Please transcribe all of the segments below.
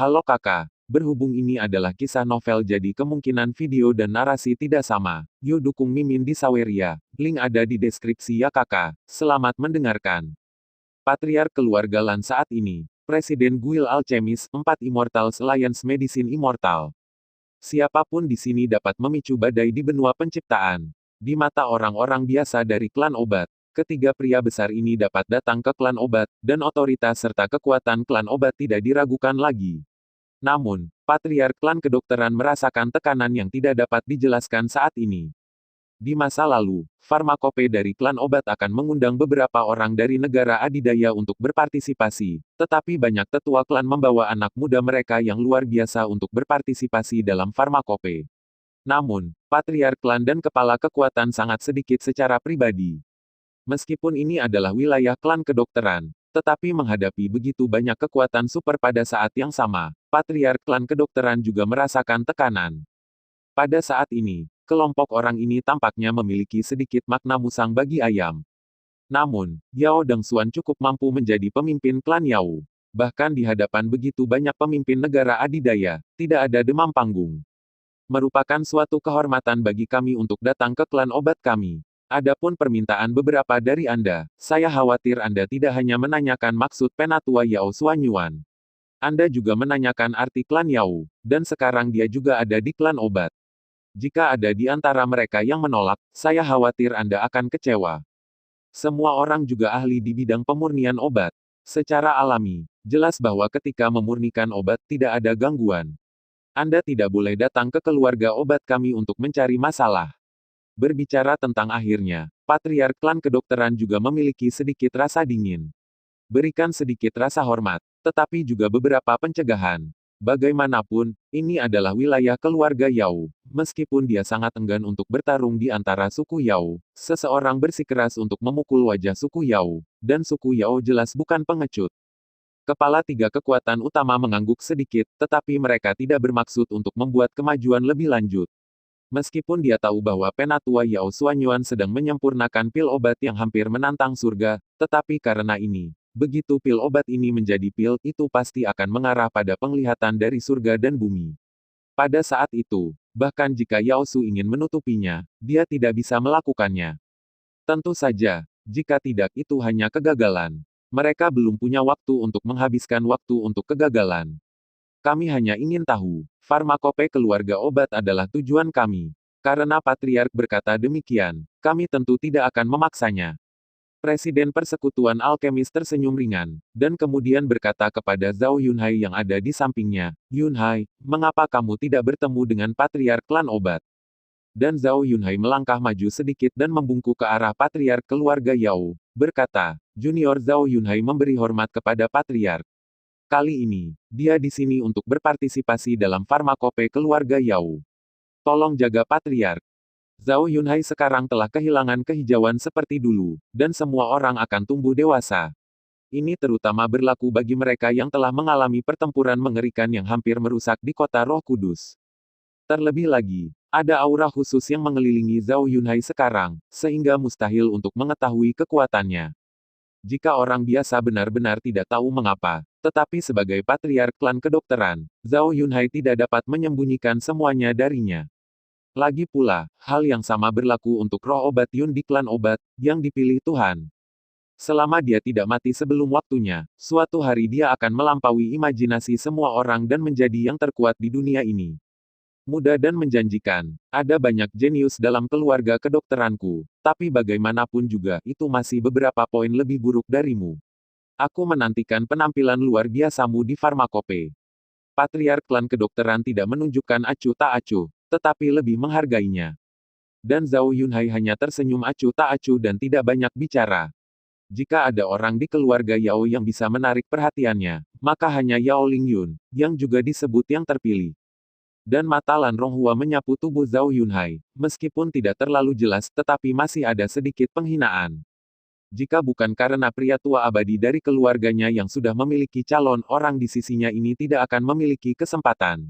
Halo kakak, berhubung ini adalah kisah novel jadi kemungkinan video dan narasi tidak sama. Yuk dukung Mimin di Saweria, link ada di deskripsi ya kakak. Selamat mendengarkan. Patriark keluarga Lan saat ini, Presiden Guild Alchemist, 4 Immortals Alliance Medicine Immortal. Siapapun di sini dapat memicu badai di benua penciptaan. Di mata orang-orang biasa dari klan obat, ketiga pria besar ini dapat datang ke klan obat, dan otoritas serta kekuatan klan obat tidak diragukan lagi. Namun, Patriark klan kedokteran merasakan tekanan yang tidak dapat dijelaskan saat ini. Di masa lalu, Farmakope dari klan obat akan mengundang beberapa orang dari negara adidaya untuk berpartisipasi, tetapi banyak tetua klan membawa anak muda mereka yang luar biasa untuk berpartisipasi dalam Farmakope. Namun, Patriark klan dan kepala kekuatan sangat sedikit secara pribadi. Meskipun ini adalah wilayah klan kedokteran, tetapi menghadapi begitu banyak kekuatan super pada saat yang sama, Patriark klan kedokteran juga merasakan tekanan. Pada saat ini, kelompok orang ini tampaknya memiliki sedikit makna musang bagi ayam. Namun, Yao Dengxuan cukup mampu menjadi pemimpin klan Yao. Bahkan di hadapan begitu banyak pemimpin negara adidaya, tidak ada demam panggung. Merupakan suatu kehormatan bagi kami untuk datang ke klan obat kami. Adapun permintaan beberapa dari Anda, saya khawatir Anda tidak hanya menanyakan maksud Penatua Yao Xuanyuan. Anda juga menanyakan arti klan Yao, dan sekarang dia juga ada di klan obat. Jika ada di antara mereka yang menolak, saya khawatir Anda akan kecewa. Semua orang juga ahli di bidang pemurnian obat. Secara alami, jelas bahwa ketika memurnikan obat tidak ada gangguan. Anda tidak boleh datang ke keluarga obat kami untuk mencari masalah. Berbicara tentang akhirnya, Patriark klan kedokteran juga memiliki sedikit rasa dingin. Berikan sedikit rasa hormat, tetapi juga beberapa pencegahan. Bagaimanapun, ini adalah wilayah keluarga Yao. Meskipun dia sangat enggan untuk bertarung di antara suku Yao, seseorang bersikeras untuk memukul wajah suku Yao, dan suku Yao jelas bukan pengecut. Kepala tiga kekuatan utama mengangguk sedikit, tetapi mereka tidak bermaksud untuk membuat kemajuan lebih lanjut. Meskipun dia tahu bahwa Penatua Yao Xuanyuan sedang menyempurnakan pil obat yang hampir menantang surga, tetapi karena ini, begitu pil obat ini menjadi pil, itu pasti akan mengarah pada penglihatan dari surga dan bumi. Pada saat itu, bahkan jika Yao Su ingin menutupinya, dia tidak bisa melakukannya. Tentu saja, jika tidak itu hanya kegagalan. Mereka belum punya waktu untuk menghabiskan waktu untuk kegagalan. Kami hanya ingin tahu, Farmakope keluarga obat adalah tujuan kami. Karena Patriark berkata demikian, kami tentu tidak akan memaksanya. Presiden Persekutuan Alkemis tersenyum ringan, dan kemudian berkata kepada Zhao Yunhai yang ada di sampingnya, Yunhai, mengapa kamu tidak bertemu dengan Patriark klan obat? Dan Zhao Yunhai melangkah maju sedikit dan membungkuk ke arah Patriark keluarga Yao, berkata, Junior Zhao Yunhai memberi hormat kepada Patriark. Kali ini, dia di sini untuk berpartisipasi dalam Farmakope keluarga Yao. Tolong jaga Patriark. Zhao Yunhai sekarang telah kehilangan kehijauan seperti dulu, dan semua orang akan tumbuh dewasa. Ini terutama berlaku bagi mereka yang telah mengalami pertempuran mengerikan yang hampir merusak di kota Roh Kudus. Terlebih lagi, ada aura khusus yang mengelilingi Zhao Yunhai sekarang, sehingga mustahil untuk mengetahui kekuatannya. Jika orang biasa benar-benar tidak tahu mengapa, tetapi sebagai Patriark klan kedokteran, Zhao Yunhai tidak dapat menyembunyikan semuanya darinya. Lagi pula, hal yang sama berlaku untuk roh obat Yun di klan obat, yang dipilih Tuhan. Selama dia tidak mati sebelum waktunya, suatu hari dia akan melampaui imajinasi semua orang dan menjadi yang terkuat di dunia ini. Mudah dan menjanjikan, ada banyak jenius dalam keluarga kedokteranku, tapi bagaimanapun juga, itu masih beberapa poin lebih buruk darimu. Aku menantikan penampilan luar biasamu di Farmakope. Patriark klan kedokteran tidak menunjukkan acuh tak acuh, tetapi lebih menghargainya. Dan Zhao Yunhai hanya tersenyum acuh tak acuh dan tidak banyak bicara. Jika ada orang di keluarga Yao yang bisa menarik perhatiannya, maka hanya Yao Lingyun, yang juga disebut yang terpilih. Dan mata Lan Ronghua menyapu tubuh Zhao Yunhai, meskipun tidak terlalu jelas tetapi masih ada sedikit penghinaan. Jika bukan karena pria tua abadi dari keluarganya yang sudah memiliki calon orang di sisinya ini tidak akan memiliki kesempatan.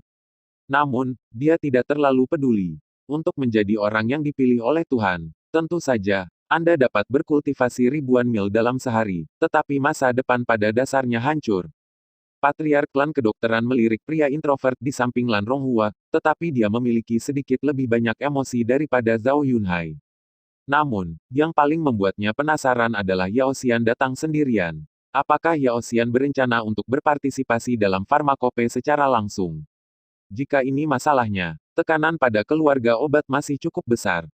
Namun, dia tidak terlalu peduli. Untuk menjadi orang yang dipilih oleh Tuhan, tentu saja, Anda dapat berkultivasi ribuan mil dalam sehari, tetapi masa depan pada dasarnya hancur. Patriark klan kedokteran melirik pria introvert di samping Lan Ronghua, tetapi dia memiliki sedikit lebih banyak emosi daripada Zhao Yunhai. Namun, yang paling membuatnya penasaran adalah Yao Xian datang sendirian. Apakah Yao Xian berencana untuk berpartisipasi dalam farmakope secara langsung? Jika ini masalahnya, tekanan pada keluarga obat masih cukup besar.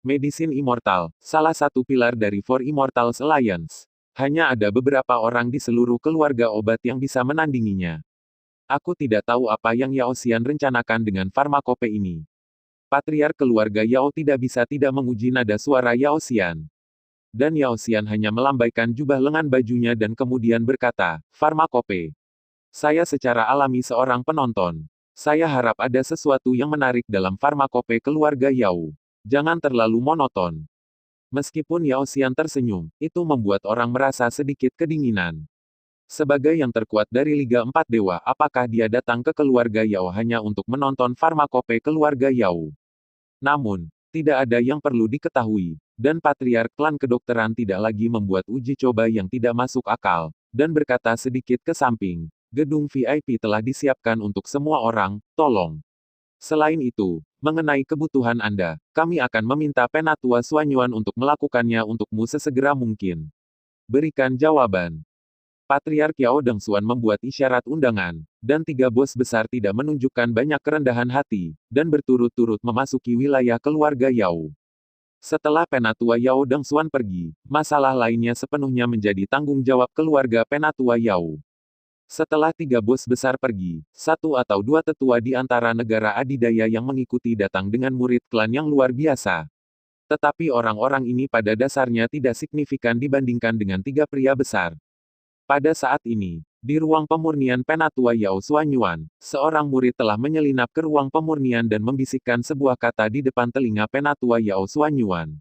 Medicine Immortal, salah satu pilar dari Four Immortals Alliance. Hanya ada beberapa orang di seluruh keluarga obat yang bisa menandinginya. Aku tidak tahu apa yang Yao Xian rencanakan dengan farmakope ini. Patriark keluarga Yao tidak bisa tidak menguji nada suara Yao Xian. Dan Yao Xian hanya melambaikan jubah lengan bajunya dan kemudian berkata, farmakope. Saya secara alami seorang penonton. Saya harap ada sesuatu yang menarik dalam farmakope keluarga Yao. Jangan terlalu monoton. Meskipun Yao Xian tersenyum, itu membuat orang merasa sedikit kedinginan. Sebagai yang terkuat dari Liga 4 Dewa, apakah dia datang ke keluarga Yao hanya untuk menonton farmakope keluarga Yao? Namun, tidak ada yang perlu diketahui, dan Patriark klan kedokteran tidak lagi membuat uji coba yang tidak masuk akal, dan berkata sedikit ke samping, gedung VIP telah disiapkan untuk semua orang, tolong. Selain itu, mengenai kebutuhan Anda, kami akan meminta Penatua Suanyuan untuk melakukannya untukmu sesegera mungkin. Berikan jawaban. Patriark Yao Dengsuan membuat isyarat undangan, dan tiga bos besar tidak menunjukkan banyak kerendahan hati, dan berturut-turut memasuki wilayah keluarga Yao. Setelah Penatua Yao Dengsuan pergi, masalah lainnya sepenuhnya menjadi tanggung jawab keluarga Penatua Yao. Setelah tiga bos besar pergi, satu atau dua tetua di antara negara adidaya yang mengikuti datang dengan murid klan yang luar biasa. Tetapi orang-orang ini pada dasarnya tidak signifikan dibandingkan dengan tiga pria besar. Pada saat ini, di ruang pemurnian Penatua Yao Suanyuan, seorang murid telah menyelinap ke ruang pemurnian dan membisikkan sebuah kata di depan telinga Penatua Yao Suanyuan.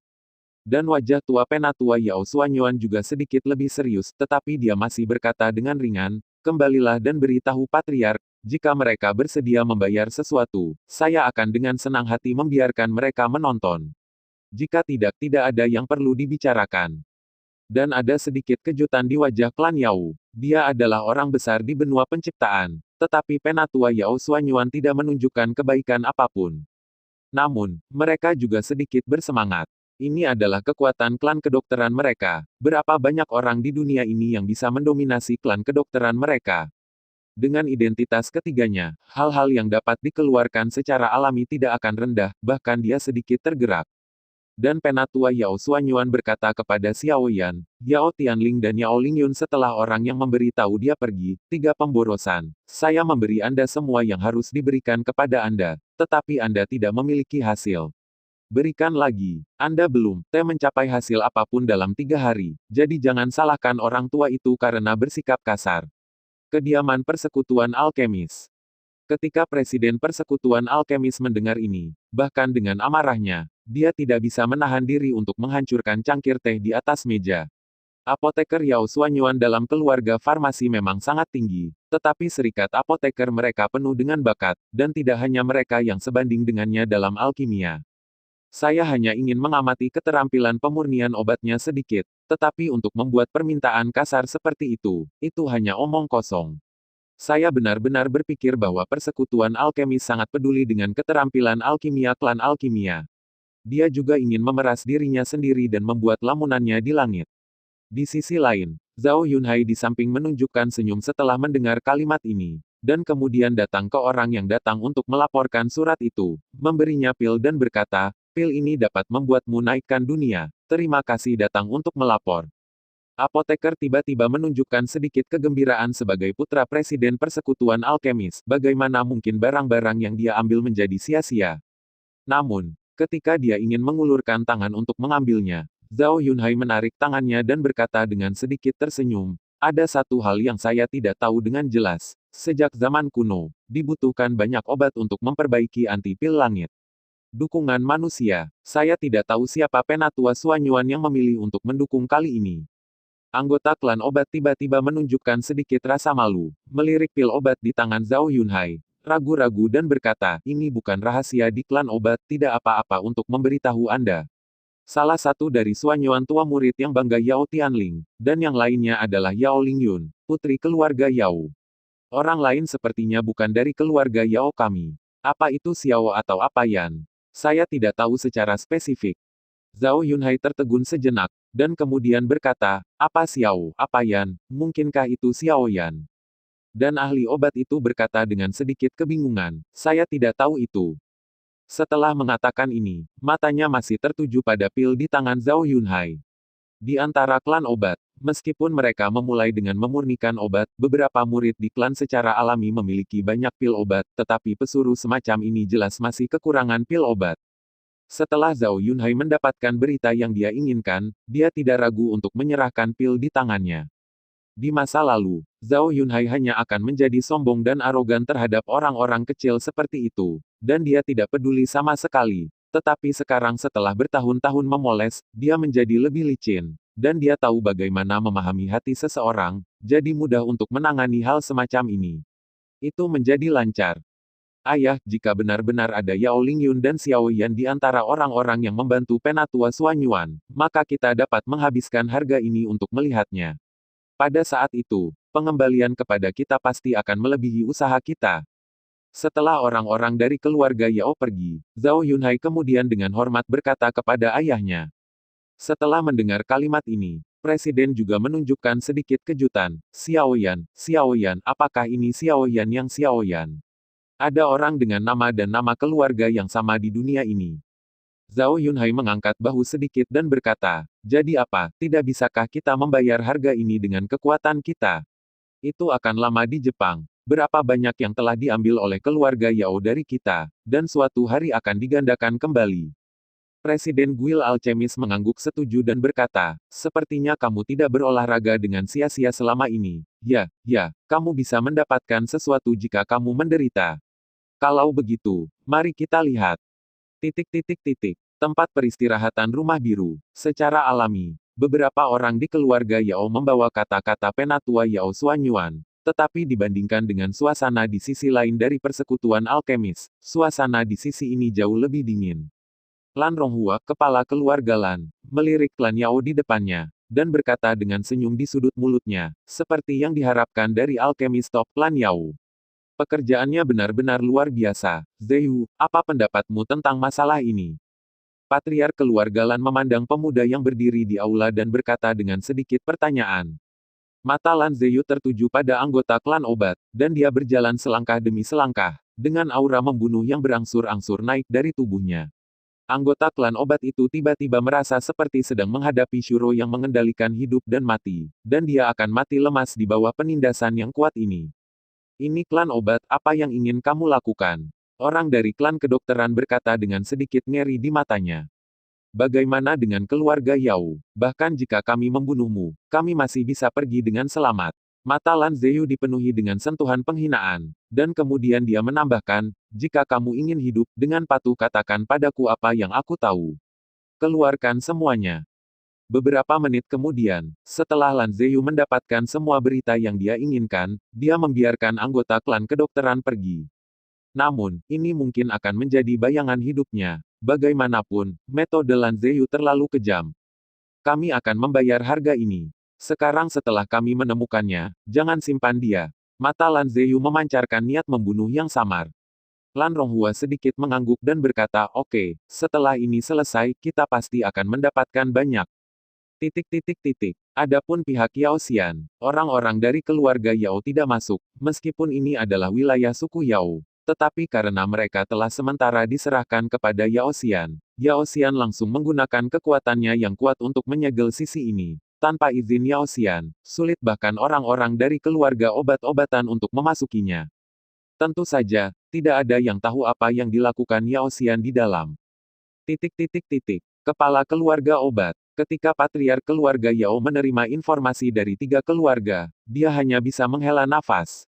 Dan wajah tua Penatua Yao Suanyuan juga sedikit lebih serius, tetapi dia masih berkata dengan ringan, kembalilah dan beritahu Patriark, jika mereka bersedia membayar sesuatu, saya akan dengan senang hati membiarkan mereka menonton. Jika tidak, tidak ada yang perlu dibicarakan. Dan ada sedikit kejutan di wajah klan Yao. Dia adalah orang besar di benua penciptaan, tetapi Penatua Yao Suanyuan tidak menunjukkan kebaikan apapun. Namun, mereka juga sedikit bersemangat. Ini adalah kekuatan klan kedokteran mereka. Berapa banyak orang di dunia ini yang bisa mendominasi klan kedokteran mereka? Dengan identitas ketiganya, hal-hal yang dapat dikeluarkan secara alami tidak akan rendah, bahkan dia sedikit tergerak. Dan Penatua Yao Suanyuan berkata kepada Xiao Yan, Yao Tianling dan Yao Lingyun setelah orang yang memberitahu dia pergi, tiga pemborosan. Saya memberi Anda semua yang harus diberikan kepada Anda, tetapi Anda tidak memiliki hasil. Berikan lagi. Anda belum mencapai hasil apapun dalam 3 hari, jadi jangan salahkan orang tua itu karena bersikap kasar. Kediaman Persekutuan Alkemis. Ketika Presiden Persekutuan Alkemis mendengar ini, bahkan dengan amarahnya, dia tidak bisa menahan diri untuk menghancurkan cangkir teh di atas meja. Apoteker Yao Suanyuan dalam keluarga farmasi memang sangat tinggi, tetapi serikat apoteker mereka penuh dengan bakat, dan tidak hanya mereka yang sebanding dengannya dalam alkimia. Saya hanya ingin mengamati keterampilan pemurnian obatnya sedikit, tetapi untuk membuat permintaan kasar seperti itu hanya omong kosong. Saya benar-benar berpikir bahwa persekutuan alkemis sangat peduli dengan keterampilan alkimia klan alkimia. Dia juga ingin memeras dirinya sendiri dan membuat lamunannya di langit. Di sisi lain, Zhao Yunhai di samping menunjukkan senyum setelah mendengar kalimat ini, dan kemudian datang ke orang yang datang untuk melaporkan surat itu, memberinya pil dan berkata, pil ini dapat membuatmu naikkan dunia. Terima kasih datang untuk melapor. Apoteker tiba-tiba menunjukkan sedikit kegembiraan sebagai putra Presiden Persekutuan Alkemis. Bagaimana mungkin barang-barang yang dia ambil menjadi sia-sia? Namun, ketika dia ingin mengulurkan tangan untuk mengambilnya, Zhao Yunhai menarik tangannya dan berkata dengan sedikit tersenyum, ada satu hal yang saya tidak tahu dengan jelas. Sejak zaman kuno, dibutuhkan banyak obat untuk memperbaiki anti-pil langit. Dukungan manusia. Saya tidak tahu siapa Penatua Suanyuan yang memilih untuk mendukung kali ini. Anggota klan obat tiba-tiba menunjukkan sedikit rasa malu, melirik pil obat di tangan Zhao Yunhai, ragu-ragu dan berkata, ini bukan rahasia di klan obat, tidak apa-apa untuk memberitahu Anda. Salah satu dari Suanyuan tua murid yang bangga Yao Tianling, dan yang lainnya adalah Yao Lingyun, putri keluarga Yao. Orang lain sepertinya bukan dari keluarga Yao kami. Apa itu Xiao atau apa Yan? Saya tidak tahu secara spesifik. Zhao Yunhai tertegun sejenak, dan kemudian berkata, apa Xiao, apa Yan, mungkinkah itu Xiao Yan? Dan ahli obat itu berkata dengan sedikit kebingungan, saya tidak tahu itu. Setelah mengatakan ini, matanya masih tertuju pada pil di tangan Zhao Yunhai. Di antara klan obat, meskipun mereka memulai dengan memurnikan obat, beberapa murid di klan secara alami memiliki banyak pil obat, tetapi pesuruh semacam ini jelas masih kekurangan pil obat. Setelah Zhao Yunhai mendapatkan berita yang dia inginkan, dia tidak ragu untuk menyerahkan pil di tangannya. Di masa lalu, Zhao Yunhai hanya akan menjadi sombong dan arogan terhadap orang-orang kecil seperti itu, dan dia tidak peduli sama sekali. Tetapi sekarang setelah bertahun-tahun memoles, dia menjadi lebih licin, dan dia tahu bagaimana memahami hati seseorang, jadi mudah untuk menangani hal semacam ini. Itu menjadi lancar. Ayah, jika benar-benar ada Yao Lingyun dan Xiao Yan di antara orang-orang yang membantu Penatua Suanyuan, maka kita dapat menghabiskan harga ini untuk melihatnya. Pada saat itu, pengembalian kepada kita pasti akan melebihi usaha kita. Setelah orang-orang dari keluarga Yao pergi, Zhao Yunhai kemudian dengan hormat berkata kepada ayahnya. Setelah mendengar kalimat ini, Presiden juga menunjukkan sedikit kejutan. Xiao Yan, apakah ini Xiao Yan yang Xiao Yan? Ada orang dengan nama dan nama keluarga yang sama di dunia ini. Zhao Yunhai mengangkat bahu sedikit dan berkata, jadi apa, tidak bisakah kita membayar harga ini dengan kekuatan kita? Itu akan lama di Jepang. Berapa banyak yang telah diambil oleh keluarga Yao dari kita, dan suatu hari akan digandakan kembali. Presiden Guild Alchemist mengangguk setuju dan berkata, sepertinya kamu tidak berolahraga dengan sia-sia selama ini. Ya, kamu bisa mendapatkan sesuatu jika kamu menderita. Kalau begitu, mari kita lihat. Tempat peristirahatan rumah biru. Secara alami, beberapa orang di keluarga Yao membawa kata-kata Penatua Yao Suanyuan. Tetapi dibandingkan dengan suasana di sisi lain dari persekutuan alkemis, suasana di sisi ini jauh lebih dingin. Lan Ronghua, kepala keluarga Lan, melirik klan Yao di depannya, dan berkata dengan senyum di sudut mulutnya, seperti yang diharapkan dari alkemis top klan Yao. Pekerjaannya benar-benar luar biasa. Zehu, apa pendapatmu tentang masalah ini? Patriark keluarga Lan memandang pemuda yang berdiri di aula dan berkata dengan sedikit pertanyaan. Mata Lan Zeyu tertuju pada anggota klan obat, dan dia berjalan selangkah demi selangkah, dengan aura membunuh yang berangsur-angsur naik dari tubuhnya. Anggota klan obat itu tiba-tiba merasa seperti sedang menghadapi Shuro yang mengendalikan hidup dan mati, dan dia akan mati lemas di bawah penindasan yang kuat ini. Ini klan obat, apa yang ingin kamu lakukan? Orang dari klan kedokteran berkata dengan sedikit ngeri di matanya. Bagaimana dengan keluarga Yao? Bahkan jika kami membunuhmu, kami masih bisa pergi dengan selamat. Mata Lan Zeyu dipenuhi dengan sentuhan penghinaan, dan kemudian dia menambahkan, jika kamu ingin hidup, dengan patuh katakan padaku apa yang aku tahu. Keluarkan semuanya. Beberapa menit kemudian, setelah Lan Zeyu mendapatkan semua berita yang dia inginkan, dia membiarkan anggota klan kedokteran pergi. Namun, ini mungkin akan menjadi bayangan hidupnya. Bagaimanapun, metode Lan Zeyu terlalu kejam. Kami akan membayar harga ini. Sekarang setelah kami menemukannya, jangan simpan dia. Mata Lan Zeyu memancarkan niat membunuh yang samar. Lan Ronghua sedikit mengangguk dan berkata, oke, setelah ini selesai, kita pasti akan mendapatkan banyak. Adapun pihak Yao Xian, orang-orang dari keluarga Yao tidak masuk, meskipun ini adalah wilayah suku Yao. Tetapi karena mereka telah sementara diserahkan kepada Yao Xian langsung menggunakan kekuatannya yang kuat untuk menyegel sisi ini. Tanpa izin Yao Xian, sulit bahkan orang-orang dari keluarga obat-obatan untuk memasukinya. Tentu saja, tidak ada yang tahu apa yang dilakukan Yao Xian di dalam. Kepala keluarga obat. Ketika patriark keluarga Yao menerima informasi dari 3 keluarga, dia hanya bisa menghela nafas.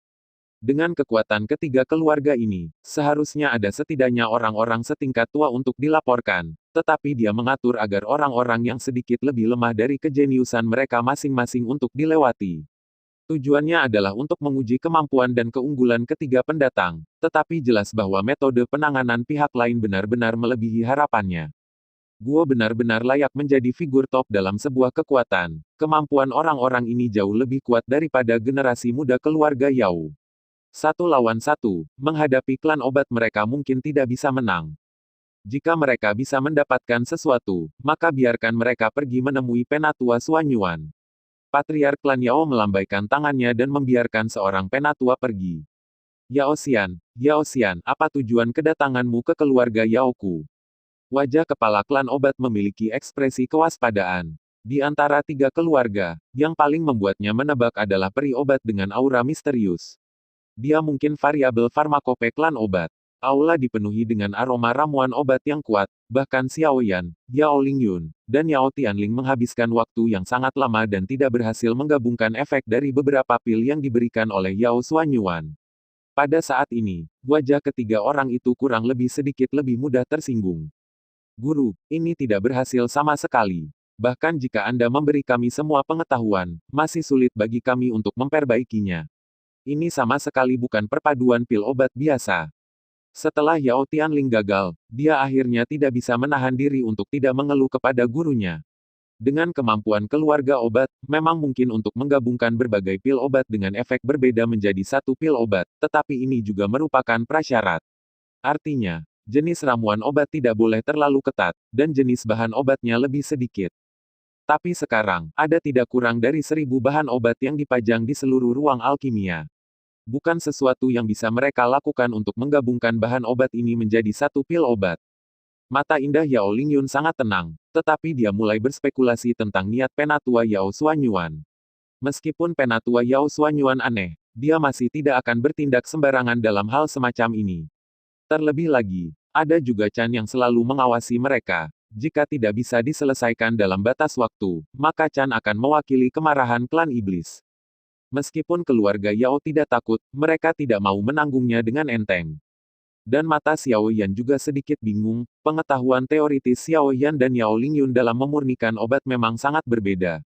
Dengan kekuatan ketiga keluarga ini, seharusnya ada setidaknya orang-orang setingkat tua untuk dilaporkan, tetapi dia mengatur agar orang-orang yang sedikit lebih lemah dari kejeniusan mereka masing-masing untuk dilewati. Tujuannya adalah untuk menguji kemampuan dan keunggulan ketiga pendatang, tetapi jelas bahwa metode penanganan pihak lain benar-benar melebihi harapannya. Guo benar-benar layak menjadi figur top dalam sebuah kekuatan. Kemampuan orang-orang ini jauh lebih kuat daripada generasi muda keluarga Yao. 1 lawan 1, menghadapi klan obat mereka mungkin tidak bisa menang. Jika mereka bisa mendapatkan sesuatu, maka biarkan mereka pergi menemui Penatua Suanyuan. Patriark klan Yao melambaikan tangannya dan membiarkan seorang penatua pergi. Yao Xian, apa tujuan kedatanganmu ke keluarga Yaoku? Wajah kepala klan obat memiliki ekspresi kewaspadaan. Di antara 3 keluarga, yang paling membuatnya menebak adalah peri obat dengan aura misterius. Dia mungkin variabel farmakope klan obat. Aula dipenuhi dengan aroma ramuan obat yang kuat, bahkan Xiao Yan, Yao Lingyun, dan Yao Tianling menghabiskan waktu yang sangat lama dan tidak berhasil menggabungkan efek dari beberapa pil yang diberikan oleh Yao Suanyuan. Pada saat ini, wajah ketiga orang itu kurang lebih sedikit lebih mudah tersinggung. Guru, ini tidak berhasil sama sekali. Bahkan jika Anda memberi kami semua pengetahuan, masih sulit bagi kami untuk memperbaikinya. Ini sama sekali bukan perpaduan pil obat biasa. Setelah Yao Tianling gagal, dia akhirnya tidak bisa menahan diri untuk tidak mengeluh kepada gurunya. Dengan kemampuan keluarga obat, memang mungkin untuk menggabungkan berbagai pil obat dengan efek berbeda menjadi satu pil obat, tetapi ini juga merupakan prasyarat. Artinya, jenis ramuan obat tidak boleh terlalu ketat, dan jenis bahan obatnya lebih sedikit. Tapi sekarang, ada tidak kurang dari 1.000 bahan obat yang dipajang di seluruh ruang alkimia. Bukan sesuatu yang bisa mereka lakukan untuk menggabungkan bahan obat ini menjadi satu pil obat. Mata indah Yao Lingyun sangat tenang, tetapi dia mulai berspekulasi tentang niat Penatua Yao Suanyuan. Meskipun Penatua Yao Suanyuan aneh, dia masih tidak akan bertindak sembarangan dalam hal semacam ini. Terlebih lagi, ada juga Chan yang selalu mengawasi mereka. Jika tidak bisa diselesaikan dalam batas waktu, maka Chan akan mewakili kemarahan klan iblis. Meskipun keluarga Yao tidak takut, mereka tidak mau menanggungnya dengan enteng. Dan mata Xiao Yan juga sedikit bingung, pengetahuan teoritis Xiao Yan dan Yao Lingyun dalam memurnikan obat memang sangat berbeda.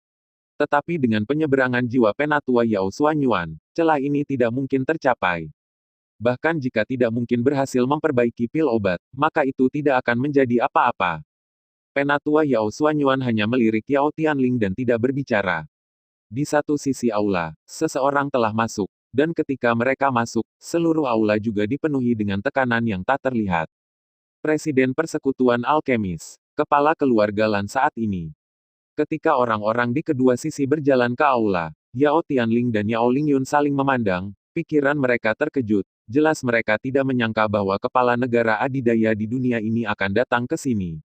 Tetapi dengan penyeberangan jiwa Penatua Yao Suanyuan, celah ini tidak mungkin tercapai. Bahkan jika tidak mungkin berhasil memperbaiki pil obat, maka itu tidak akan menjadi apa-apa. Penatua Yao Suanyuan hanya melirik Yao Tianling dan tidak berbicara. Di satu sisi aula, seseorang telah masuk, dan ketika mereka masuk, seluruh aula juga dipenuhi dengan tekanan yang tak terlihat. Presiden Persekutuan Alkemis, kepala keluarga Lan saat ini. Ketika orang-orang di kedua sisi berjalan ke aula, Yao Tianling dan Yao Lingyun saling memandang, pikiran mereka terkejut, jelas mereka tidak menyangka bahwa kepala negara adidaya di dunia ini akan datang ke sini.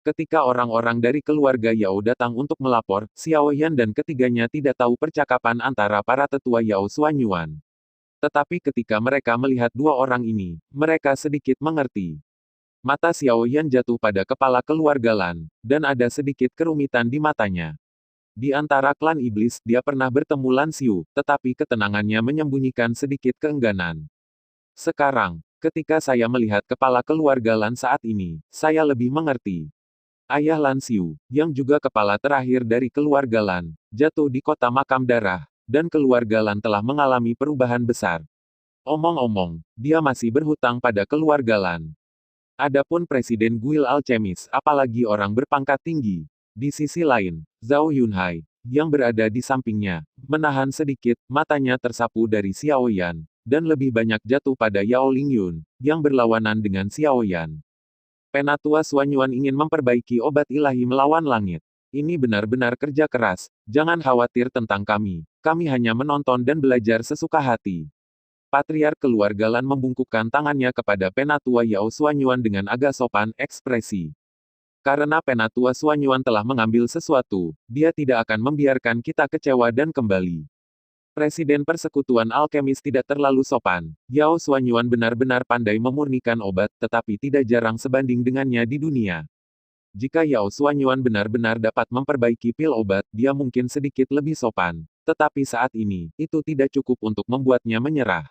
Ketika orang-orang dari keluarga Yao datang untuk melapor, Xiao Yan dan ketiganya tidak tahu percakapan antara para tetua Yao Suanyuan. Tetapi ketika mereka melihat dua orang ini, mereka sedikit mengerti. Mata Xiao Yan jatuh pada kepala keluarga Lan, dan ada sedikit kerumitan di matanya. Di antara klan iblis, dia pernah bertemu Lan Xiu, tetapi ketenangannya menyembunyikan sedikit keengganan. Sekarang, ketika saya melihat kepala keluarga Lan saat ini, saya lebih mengerti. Ayah Lan Xiu, yang juga kepala terakhir dari keluarga Lan, jatuh di kota makam darah, dan keluarga Lan telah mengalami perubahan besar. Omong-omong, dia masih berhutang pada keluarga Lan. Adapun Presiden Guild Alchemist, apalagi orang berpangkat tinggi. Di sisi lain, Zhao Yunhai, yang berada di sampingnya, menahan sedikit, matanya tersapu dari Xiao Yan, dan lebih banyak jatuh pada Yao Lingyun, yang berlawanan dengan Xiao Yan. Penatua Suanyuan ingin memperbaiki obat ilahi melawan langit. Ini benar-benar kerja keras, jangan khawatir tentang kami hanya menonton dan belajar sesuka hati. Patriark keluarga Lan membungkukkan tangannya kepada Penatua Yao Suanyuan dengan agak sopan ekspresi. Karena Penatua Suanyuan telah mengambil sesuatu, dia tidak akan membiarkan kita kecewa dan kembali. Presiden Persekutuan Alkemis tidak terlalu sopan. Yao Suanyuan benar-benar pandai memurnikan obat, tetapi tidak jarang sebanding dengannya di dunia. Jika Yao Suanyuan benar-benar dapat memperbaiki pil obat, dia mungkin sedikit lebih sopan. Tetapi saat ini, itu tidak cukup untuk membuatnya menyerah.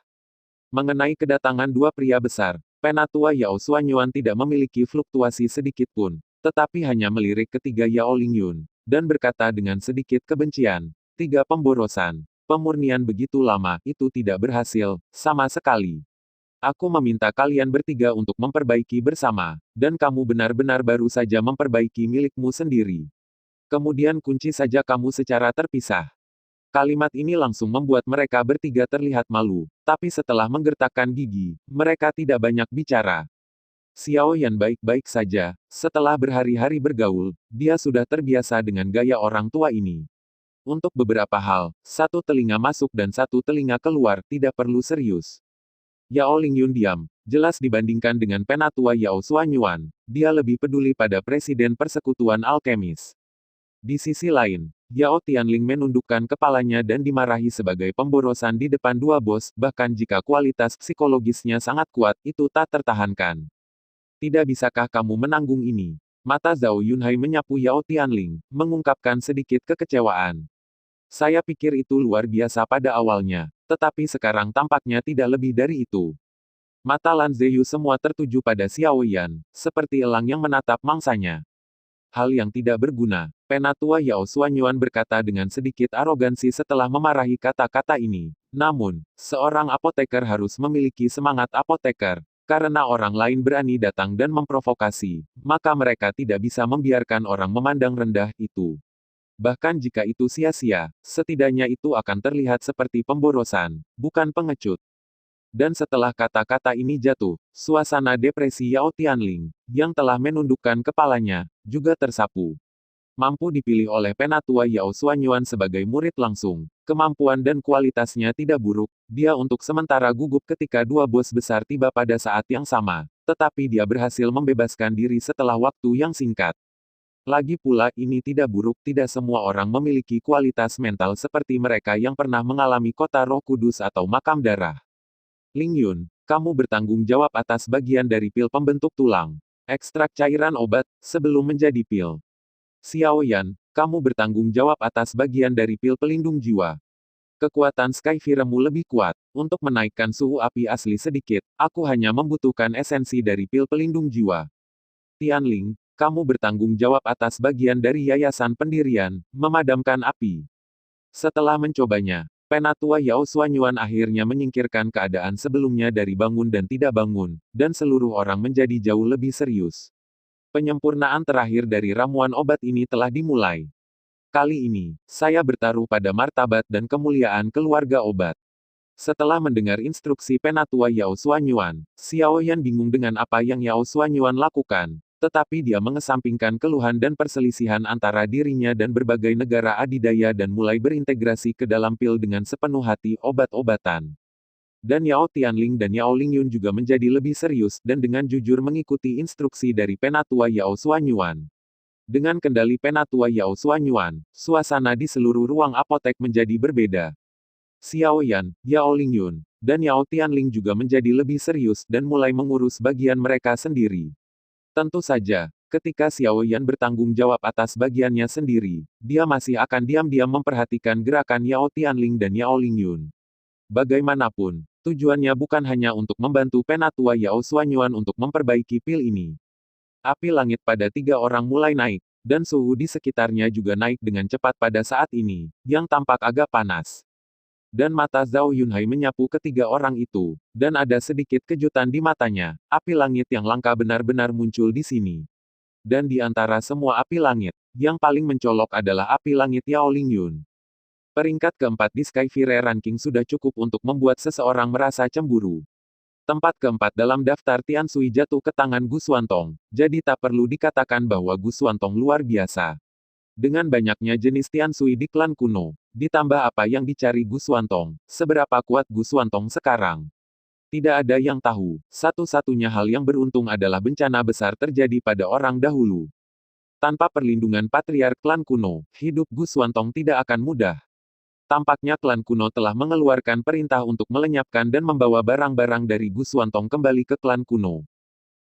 Mengenai kedatangan dua pria besar, Penatua Yao Suanyuan tidak memiliki fluktuasi sedikit pun, tetapi hanya melirik ketiga Yao Lingyun, dan berkata dengan sedikit kebencian, 3 pemborosan. Pemurnian begitu lama, itu tidak berhasil, sama sekali. Aku meminta kalian bertiga untuk memperbaiki bersama, dan kamu benar-benar baru saja memperbaiki milikmu sendiri. Kemudian kunci saja kamu secara terpisah. Kalimat ini langsung membuat mereka bertiga terlihat malu, tapi setelah menggertakkan gigi, mereka tidak banyak bicara. Xiao Yan baik-baik saja, setelah berhari-hari bergaul, dia sudah terbiasa dengan gaya orang tua ini. Untuk beberapa hal, satu telinga masuk dan satu telinga keluar, tidak perlu serius. Yao Lingyun diam. Jelas dibandingkan dengan penatua Yao Xuanyuan, dia lebih peduli pada Presiden Persekutuan Alkemis. Di sisi lain, Yao Tianling menundukkan kepalanya dan dimarahi sebagai pemborosan di depan dua bos, bahkan jika kualitas psikologisnya sangat kuat, itu tak tertahankan. Tidak bisakah kamu menanggung ini? Mata Zhao Yunhai menyapu Yao Tianling, mengungkapkan sedikit kekecewaan. Saya pikir itu luar biasa pada awalnya, tetapi sekarang tampaknya tidak lebih dari itu. Mata Lan Zeyu semua tertuju pada Xiao Yan, seperti elang yang menatap mangsanya. Hal yang tidak berguna, penatua Yao Xuanyuan berkata dengan sedikit arogansi setelah memarahi kata-kata ini. Namun, seorang apoteker harus memiliki semangat apoteker. Karena orang lain berani datang dan memprovokasi, maka mereka tidak bisa membiarkan orang memandang rendah itu. Bahkan jika itu sia-sia, setidaknya itu akan terlihat seperti pemborosan, bukan pengecut. Dan setelah kata-kata ini jatuh, suasana depresi Yao Tianling, yang telah menundukkan kepalanya, juga tersapu. Mampu dipilih oleh penatua Yao Xuanyuan sebagai murid langsung, kemampuan dan kualitasnya tidak buruk, dia untuk sementara gugup ketika dua bos besar tiba pada saat yang sama, tetapi dia berhasil membebaskan diri setelah waktu yang singkat. Lagi pula ini tidak buruk, tidak semua orang memiliki kualitas mental seperti mereka yang pernah mengalami kota Roh Kudus atau makam darah. Ling Yun, kamu bertanggung jawab atas bagian dari pil pembentuk tulang. Ekstrak cairan obat, sebelum menjadi pil. Xiao Yan, kamu bertanggung jawab atas bagian dari pil pelindung jiwa. Kekuatan Sky Firemu lebih kuat. Untuk menaikkan suhu api asli sedikit, aku hanya membutuhkan esensi dari pil pelindung jiwa. Tianling, kamu bertanggung jawab atas bagian dari yayasan pendirian, memadamkan api. Setelah mencobanya, penatua Yao Xuanyuan akhirnya menyingkirkan keadaan sebelumnya dari bangun dan tidak bangun, dan seluruh orang menjadi jauh lebih serius. Penyempurnaan terakhir dari ramuan obat ini telah dimulai. Kali ini, saya bertaruh pada martabat dan kemuliaan keluarga obat. Setelah mendengar instruksi penatua Yao Xuanyuan, Xiao Yan bingung dengan apa yang Yao Xuanyuan lakukan. Tetapi dia mengesampingkan keluhan dan perselisihan antara dirinya dan berbagai negara adidaya dan mulai berintegrasi ke dalam pil dengan sepenuh hati obat-obatan. Dan Yao Tianling dan Yao Lingyun juga menjadi lebih serius dan dengan jujur mengikuti instruksi dari penatua Yao Xuanyuan. Dengan kendali penatua Yao Xuanyuan, suasana di seluruh ruang apotek menjadi berbeda. Xiao Yan, Yao Lingyun, dan Yao Tianling juga menjadi lebih serius dan mulai mengurus bagian mereka sendiri. Tentu saja, ketika Xiao Yan bertanggung jawab atas bagiannya sendiri, dia masih akan diam-diam memperhatikan gerakan Yao Tianling dan Yao Lingyun. Bagaimanapun, tujuannya bukan hanya untuk membantu penatua Yao Xuanyuan untuk memperbaiki pil ini. Api langit pada tiga orang mulai naik, dan suhu di sekitarnya juga naik dengan cepat pada saat ini, yang tampak agak panas. Dan mata Zhao Yunhai menyapu ketiga orang itu, dan ada sedikit kejutan di matanya, api langit yang langka benar-benar muncul di sini. Dan di antara semua api langit, yang paling mencolok adalah api langit Yao Lingyun. Peringkat keempat di Skyfire Ranking sudah cukup untuk membuat seseorang merasa cemburu. Tempat keempat dalam daftar Tian Sui jatuh ke tangan Gu Xuantong, jadi tak perlu dikatakan bahwa Gu Xuantong luar biasa. Dengan banyaknya jenis Tian Sui di klan kuno, ditambah apa yang dicari Gu Xuantong, seberapa kuat Gu Xuantong sekarang. Tidak ada yang tahu, satu-satunya hal yang beruntung adalah bencana besar terjadi pada orang dahulu. Tanpa perlindungan patriark klan kuno, hidup Gu Xuantong tidak akan mudah. Tampaknya klan kuno telah mengeluarkan perintah untuk melenyapkan dan membawa barang-barang dari Gu Xuantong kembali ke klan kuno.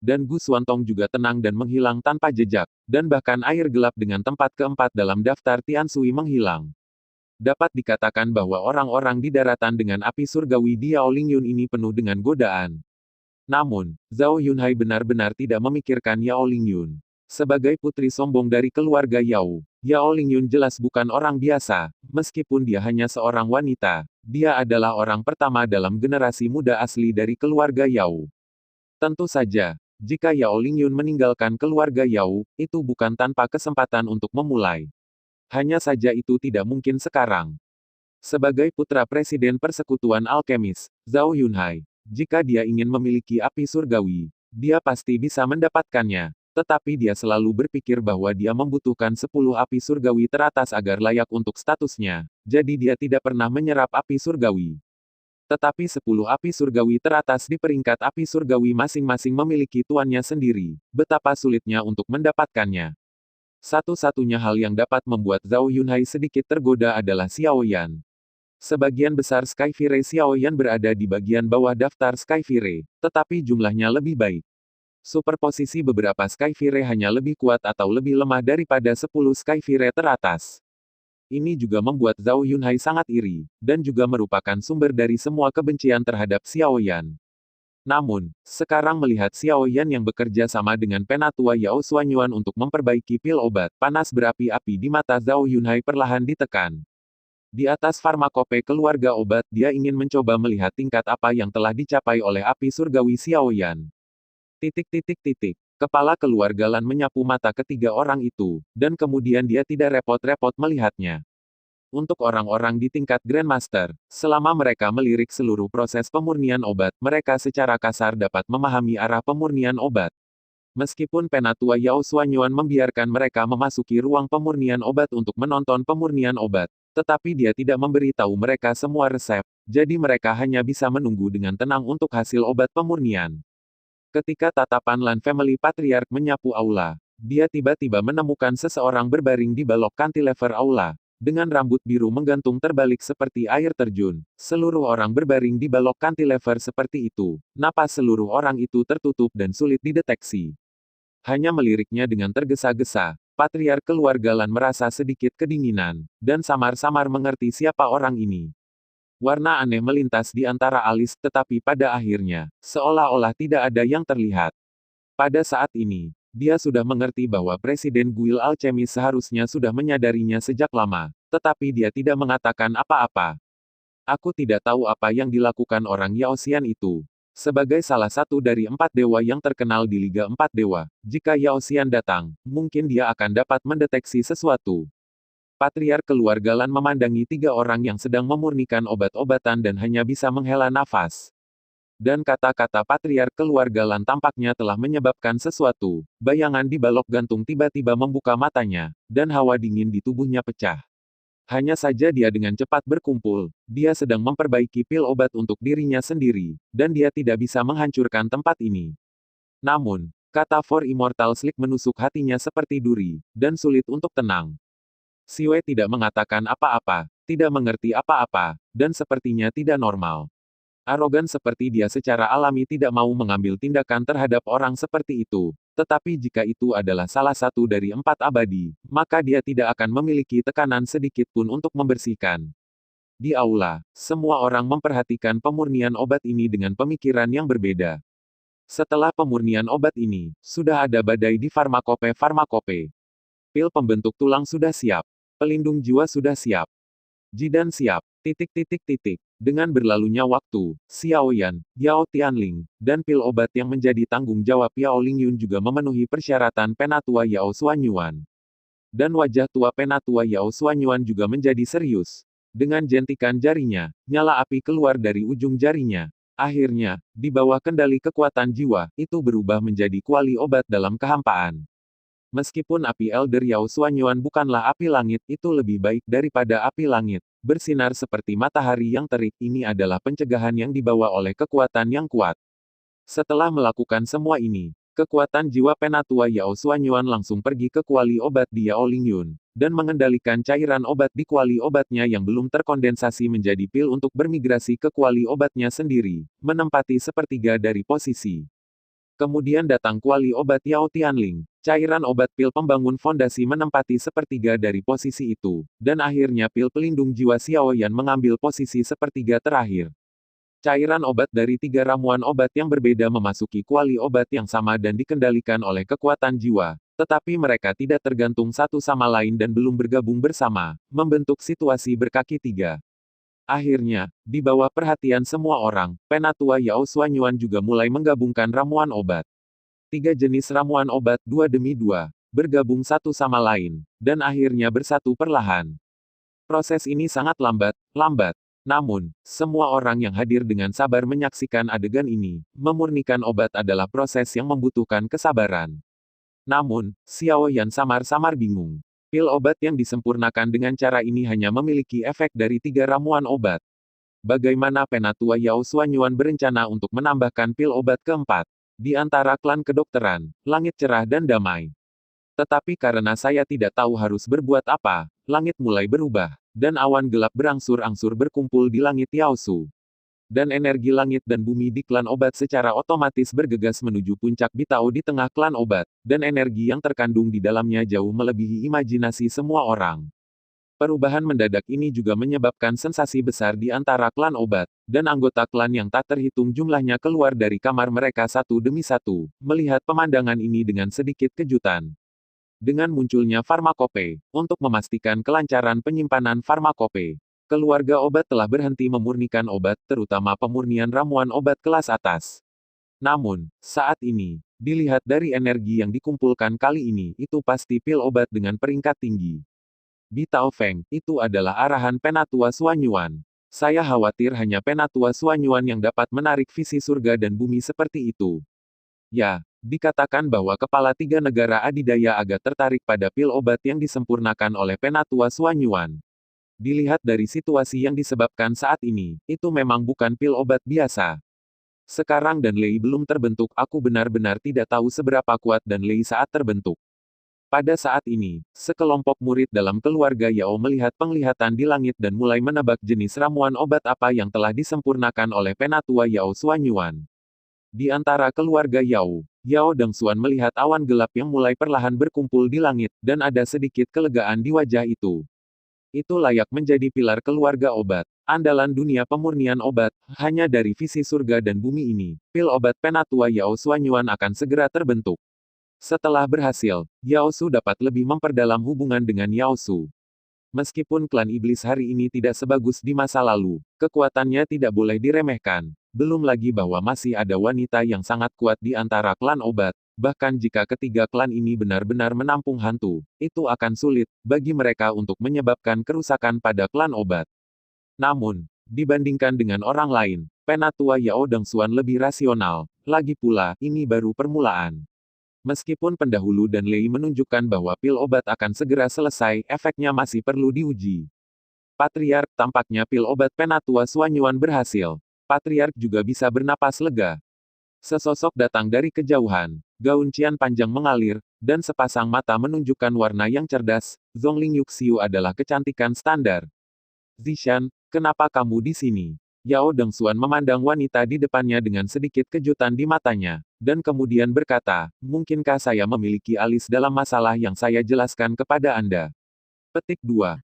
Dan Gu Xuantong juga tenang dan menghilang tanpa jejak, dan bahkan air gelap dengan tempat keempat dalam daftar Tian Sui menghilang. Dapat dikatakan bahwa orang-orang di daratan dengan api surgawi di Yao Lingyun ini penuh dengan godaan. Namun, Zhao Yunhai benar-benar tidak memikirkan Yao Lingyun. Sebagai putri sombong dari keluarga Yao, Yao Lingyun jelas bukan orang biasa, meskipun dia hanya seorang wanita, dia adalah orang pertama dalam generasi muda asli dari keluarga Yao. Tentu saja, jika Yao Lingyun meninggalkan keluarga Yao, itu bukan tanpa kesempatan untuk memulai. Hanya saja itu tidak mungkin sekarang. Sebagai putra Presiden Persekutuan Alkemis, Zhao Yunhai, jika dia ingin memiliki api surgawi, dia pasti bisa mendapatkannya. Tetapi dia selalu berpikir bahwa dia membutuhkan 10 api surgawi teratas agar layak untuk statusnya. Jadi dia tidak pernah menyerap api surgawi. Tetapi 10 api surgawi teratas di peringkat api surgawi masing-masing memiliki tuannya sendiri. Betapa sulitnya untuk mendapatkannya. Satu-satunya hal yang dapat membuat Zhao Yunhai sedikit tergoda adalah Xiao Yan. Sebagian besar Skyfire Xiao Yan berada di bagian bawah daftar Skyfire, tetapi jumlahnya lebih baik. Superposisi beberapa Skyfire hanya lebih kuat atau lebih lemah daripada 10 Skyfire teratas. Ini juga membuat Zhao Yunhai sangat iri, dan juga merupakan sumber dari semua kebencian terhadap Xiao Yan. Namun, sekarang melihat Xiao Yan yang bekerja sama dengan Penatua Yao Xuanyuan untuk memperbaiki pil obat, panas berapi-api di mata Zhao Yunhai perlahan ditekan. Di atas farmakope keluarga obat, dia ingin mencoba melihat tingkat apa yang telah dicapai oleh api surgawi Xiao Yan. Kepala keluarga Lan menyapu mata ketiga orang itu, dan kemudian dia tidak repot-repot melihatnya. Untuk orang-orang di tingkat Grandmaster, selama mereka melirik seluruh proses pemurnian obat, mereka secara kasar dapat memahami arah pemurnian obat. Meskipun Penatua Yao Xuanyuan membiarkan mereka memasuki ruang pemurnian obat untuk menonton pemurnian obat, tetapi dia tidak memberi tahu mereka semua resep, jadi mereka hanya bisa menunggu dengan tenang untuk hasil obat pemurnian. Ketika tatapan Lan Family Patriarch menyapu aula, dia tiba-tiba menemukan seseorang berbaring di balok cantilever aula, dengan rambut biru menggantung terbalik seperti air terjun. Seluruh orang berbaring di balok cantilever seperti itu, napas seluruh orang itu tertutup dan sulit dideteksi. Hanya meliriknya dengan tergesa-gesa, Patriarch keluarga Lan merasa sedikit kedinginan, dan samar-samar mengerti siapa orang ini. Warna aneh melintas di antara alis, tetapi pada akhirnya, seolah-olah tidak ada yang terlihat. Pada saat ini, dia sudah mengerti bahwa Presiden Guild Alchemist seharusnya sudah menyadarinya sejak lama, tetapi dia tidak mengatakan apa-apa. Aku tidak tahu apa yang dilakukan orang Yao Xian itu. Sebagai salah satu dari 4 dewa yang terkenal di Liga 4 Dewa, jika Yao Xian datang, mungkin dia akan dapat mendeteksi sesuatu. Patriark keluarga Lan memandangi 3 orang yang sedang memurnikan obat-obatan dan hanya bisa menghela nafas. Dan kata-kata Patriark keluarga Lan tampaknya telah menyebabkan sesuatu. Bayangan di balok gantung tiba-tiba membuka matanya, dan hawa dingin di tubuhnya pecah. Hanya saja dia dengan cepat berkumpul, dia sedang memperbaiki pil obat untuk dirinya sendiri, dan dia tidak bisa menghancurkan tempat ini. Namun, kata For Immortal Slick menusuk hatinya seperti duri, dan sulit untuk tenang. Siwei tidak mengatakan apa-apa, tidak mengerti apa-apa, dan sepertinya tidak normal. Arogan seperti dia secara alami tidak mau mengambil tindakan terhadap orang seperti itu. Tetapi jika itu adalah salah satu dari 4 abadi, maka dia tidak akan memiliki tekanan sedikit pun untuk membersihkan. Di aula, semua orang memperhatikan pemurnian obat ini dengan pemikiran yang berbeda. Setelah pemurnian obat ini, sudah ada badai di farmakope. Pil pembentuk tulang sudah siap. Pelindung jiwa sudah siap. Jidan siap. Dengan berlalunya waktu, Xiao Yan, Yao Tianling, dan pil obat yang menjadi tanggung jawab Yao Lingyun juga memenuhi persyaratan Penatua Yao Xuanyuan. Dan wajah tua Penatua Yao Xuanyuan juga menjadi serius. Dengan jentikan jarinya, nyala api keluar dari ujung jarinya. Akhirnya, di bawah kendali kekuatan jiwa, itu berubah menjadi kuali obat dalam kehampaan. Meskipun api Elder Yao Xuanyuan bukanlah api langit, itu lebih baik daripada api langit. Bersinar seperti matahari yang terik, ini adalah pencegahan yang dibawa oleh kekuatan yang kuat. Setelah melakukan semua ini, kekuatan jiwa Penatua Yao Xuanyuan langsung pergi ke kuali obat di Yao Lingyun, dan mengendalikan cairan obat di kuali obatnya yang belum terkondensasi menjadi pil untuk bermigrasi ke kuali obatnya sendiri, menempati sepertiga dari posisi. Kemudian datang kuali obat Yao Tianling. Cairan obat pil pembangun fondasi menempati sepertiga dari posisi itu, dan akhirnya pil pelindung jiwa Xiao Yan mengambil posisi sepertiga terakhir. Cairan obat dari 3 ramuan obat yang berbeda memasuki kuali obat yang sama dan dikendalikan oleh kekuatan jiwa, tetapi mereka tidak tergantung satu sama lain dan belum bergabung bersama, membentuk situasi berkaki 3. Akhirnya, di bawah perhatian semua orang, Penatua Yao Xuanyuan juga mulai menggabungkan ramuan obat. 3 jenis ramuan obat 2 demi 2, bergabung satu sama lain, dan akhirnya bersatu perlahan. Proses ini sangat lambat. Namun, semua orang yang hadir dengan sabar menyaksikan adegan ini. Memurnikan obat adalah proses yang membutuhkan kesabaran. Namun, Xiao Yan samar-samar bingung. Pil obat yang disempurnakan dengan cara ini hanya memiliki efek dari 3 ramuan obat. Bagaimana Penatua Yao Xuanyuan berencana untuk menambahkan pil obat keempat? Di antara klan kedokteran, langit cerah dan damai. Tetapi karena saya tidak tahu harus berbuat apa, langit mulai berubah, dan awan gelap berangsur-angsur berkumpul di langit Yaosu. Dan energi langit dan bumi di klan obat secara otomatis bergegas menuju puncak Bitao di tengah klan obat, dan energi yang terkandung di dalamnya jauh melebihi imajinasi semua orang. Perubahan mendadak ini juga menyebabkan sensasi besar di antara klan obat, dan anggota klan yang tak terhitung jumlahnya keluar dari kamar mereka satu demi satu, melihat pemandangan ini dengan sedikit kejutan. Dengan munculnya farmakope, untuk memastikan kelancaran penyimpanan farmakope, keluarga obat telah berhenti memurnikan obat, terutama pemurnian ramuan obat kelas atas. Namun, saat ini, dilihat dari energi yang dikumpulkan kali ini, itu pasti pil obat dengan peringkat tinggi. Bitao Feng, itu adalah arahan Penatua Xuanyuan. Saya khawatir hanya Penatua Xuanyuan yang dapat menarik visi surga dan bumi seperti itu. Ya, dikatakan bahwa kepala 3 negara adidaya agak tertarik pada pil obat yang disempurnakan oleh Penatua Xuanyuan. Dilihat dari situasi yang disebabkan saat ini, itu memang bukan pil obat biasa. Sekarang dan Lei belum terbentuk, aku benar-benar tidak tahu seberapa kuat dan Lei saat terbentuk. Pada saat ini, sekelompok murid dalam keluarga Yao melihat penglihatan di langit dan mulai menebak jenis ramuan obat apa yang telah disempurnakan oleh Penatua Yao Xuanyuan. Di antara keluarga Yao, Yao Dengxuan melihat awan gelap yang mulai perlahan berkumpul di langit, dan ada sedikit kelegaan di wajah itu. Itu layak menjadi pilar keluarga obat. Andalan dunia pemurnian obat, hanya dari visi surga dan bumi ini, pil obat Penatua Yao Xuanyuan akan segera terbentuk. Setelah berhasil, Yao Su dapat lebih memperdalam hubungan dengan Yao Su. Meskipun klan iblis hari ini tidak sebagus di masa lalu, kekuatannya tidak boleh diremehkan. Belum lagi bahwa masih ada wanita yang sangat kuat di antara klan obat, bahkan jika ketiga klan ini benar-benar menampung hantu, itu akan sulit bagi mereka untuk menyebabkan kerusakan pada klan obat. Namun, dibandingkan dengan orang lain, Penatua Yao Dengxuan lebih rasional. Lagi pula, ini baru permulaan. Meskipun pendahulu dan Lei menunjukkan bahwa pil obat akan segera selesai, efeknya masih perlu diuji. Patriark, tampaknya pil obat Penatua Xuanyuan berhasil. Patriark juga bisa bernapas lega. Sesosok datang dari kejauhan, gaun cian panjang mengalir, dan sepasang mata menunjukkan warna yang cerdas. Zhongling Yuxiu adalah kecantikan standar. Zishan, kenapa kamu di sini? Yao Dengxuan memandang wanita di depannya dengan sedikit kejutan di matanya, dan kemudian berkata, mungkinkah saya memiliki alis dalam masalah yang saya jelaskan kepada Anda? Petik 2.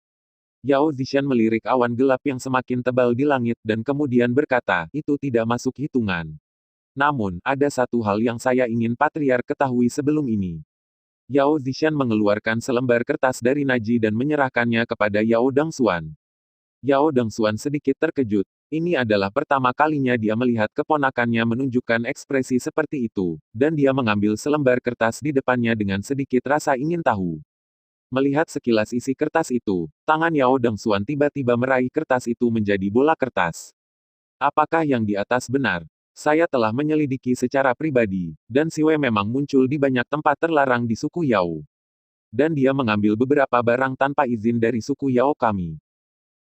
Yao Zishan melirik awan gelap yang semakin tebal di langit dan kemudian berkata, itu tidak masuk hitungan. Namun, ada satu hal yang saya ingin Patriark ketahui sebelum ini. Yao Zishan mengeluarkan selembar kertas dari Naji dan menyerahkannya kepada Yao Dengxuan. Yao Dengxuan sedikit terkejut. Ini adalah pertama kalinya dia melihat keponakannya menunjukkan ekspresi seperti itu, dan dia mengambil selembar kertas di depannya dengan sedikit rasa ingin tahu. Melihat sekilas isi kertas itu, tangan Yao Dengxuan tiba-tiba meraih kertas itu menjadi bola kertas. Apakah yang di atas benar? Saya telah menyelidiki secara pribadi, dan Siwe memang muncul di banyak tempat terlarang di suku Yao. Dan dia mengambil beberapa barang tanpa izin dari suku Yao kami.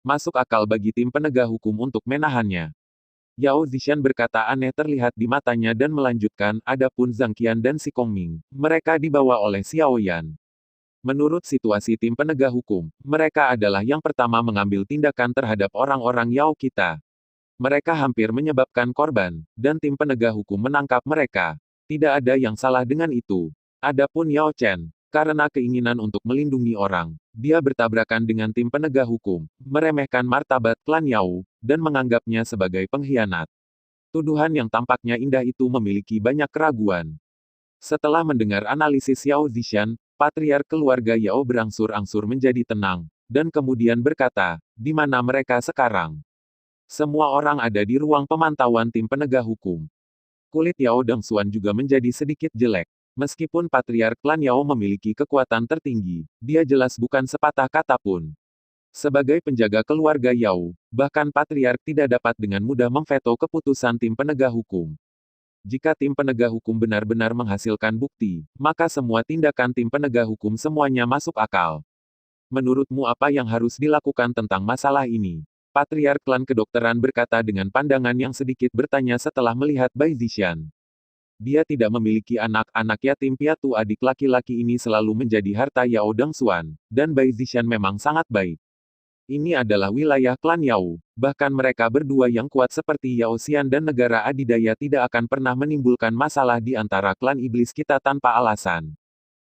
Masuk akal bagi tim penegak hukum untuk menahannya. Yao Zishan berkata aneh terlihat di matanya dan melanjutkan, adapun Zhang Qian dan Si Kongming, mereka dibawa oleh Xiao Yan. Menurut situasi tim penegak hukum, mereka adalah yang pertama mengambil tindakan terhadap orang-orang Yao kita. Mereka hampir menyebabkan korban, dan tim penegak hukum menangkap mereka. Tidak ada yang salah dengan itu. Adapun Yao Chen, karena keinginan untuk melindungi orang, dia bertabrakan dengan tim penegak hukum, meremehkan martabat klan Yao, dan menganggapnya sebagai pengkhianat. Tuduhan yang tampaknya indah itu memiliki banyak keraguan. Setelah mendengar analisis Yao Zishan, Patriark keluarga Yao berangsur-angsur menjadi tenang, dan kemudian berkata, di mana mereka sekarang? Semua orang ada di ruang pemantauan tim penegak hukum. Kulit Yao Dengxuan juga menjadi sedikit jelek. Meskipun Patriark klan Yao memiliki kekuatan tertinggi, dia jelas bukan sepatah kata pun. Sebagai penjaga keluarga Yao, bahkan Patriark tidak dapat dengan mudah memveto keputusan tim penegak hukum. Jika tim penegak hukum benar-benar menghasilkan bukti, maka semua tindakan tim penegak hukum semuanya masuk akal. Menurutmu apa yang harus dilakukan tentang masalah ini? Patriark klan kedokteran berkata dengan pandangan yang sedikit bertanya setelah melihat Bai Zishan. Dia tidak memiliki anak-anak yatim piatu, adik laki-laki ini selalu menjadi harta Yao Dengxuan, dan Bai Zishan memang sangat baik. Ini adalah wilayah klan Yao, bahkan mereka berdua yang kuat seperti Yao Xian dan negara adidaya tidak akan pernah menimbulkan masalah di antara klan iblis kita tanpa alasan.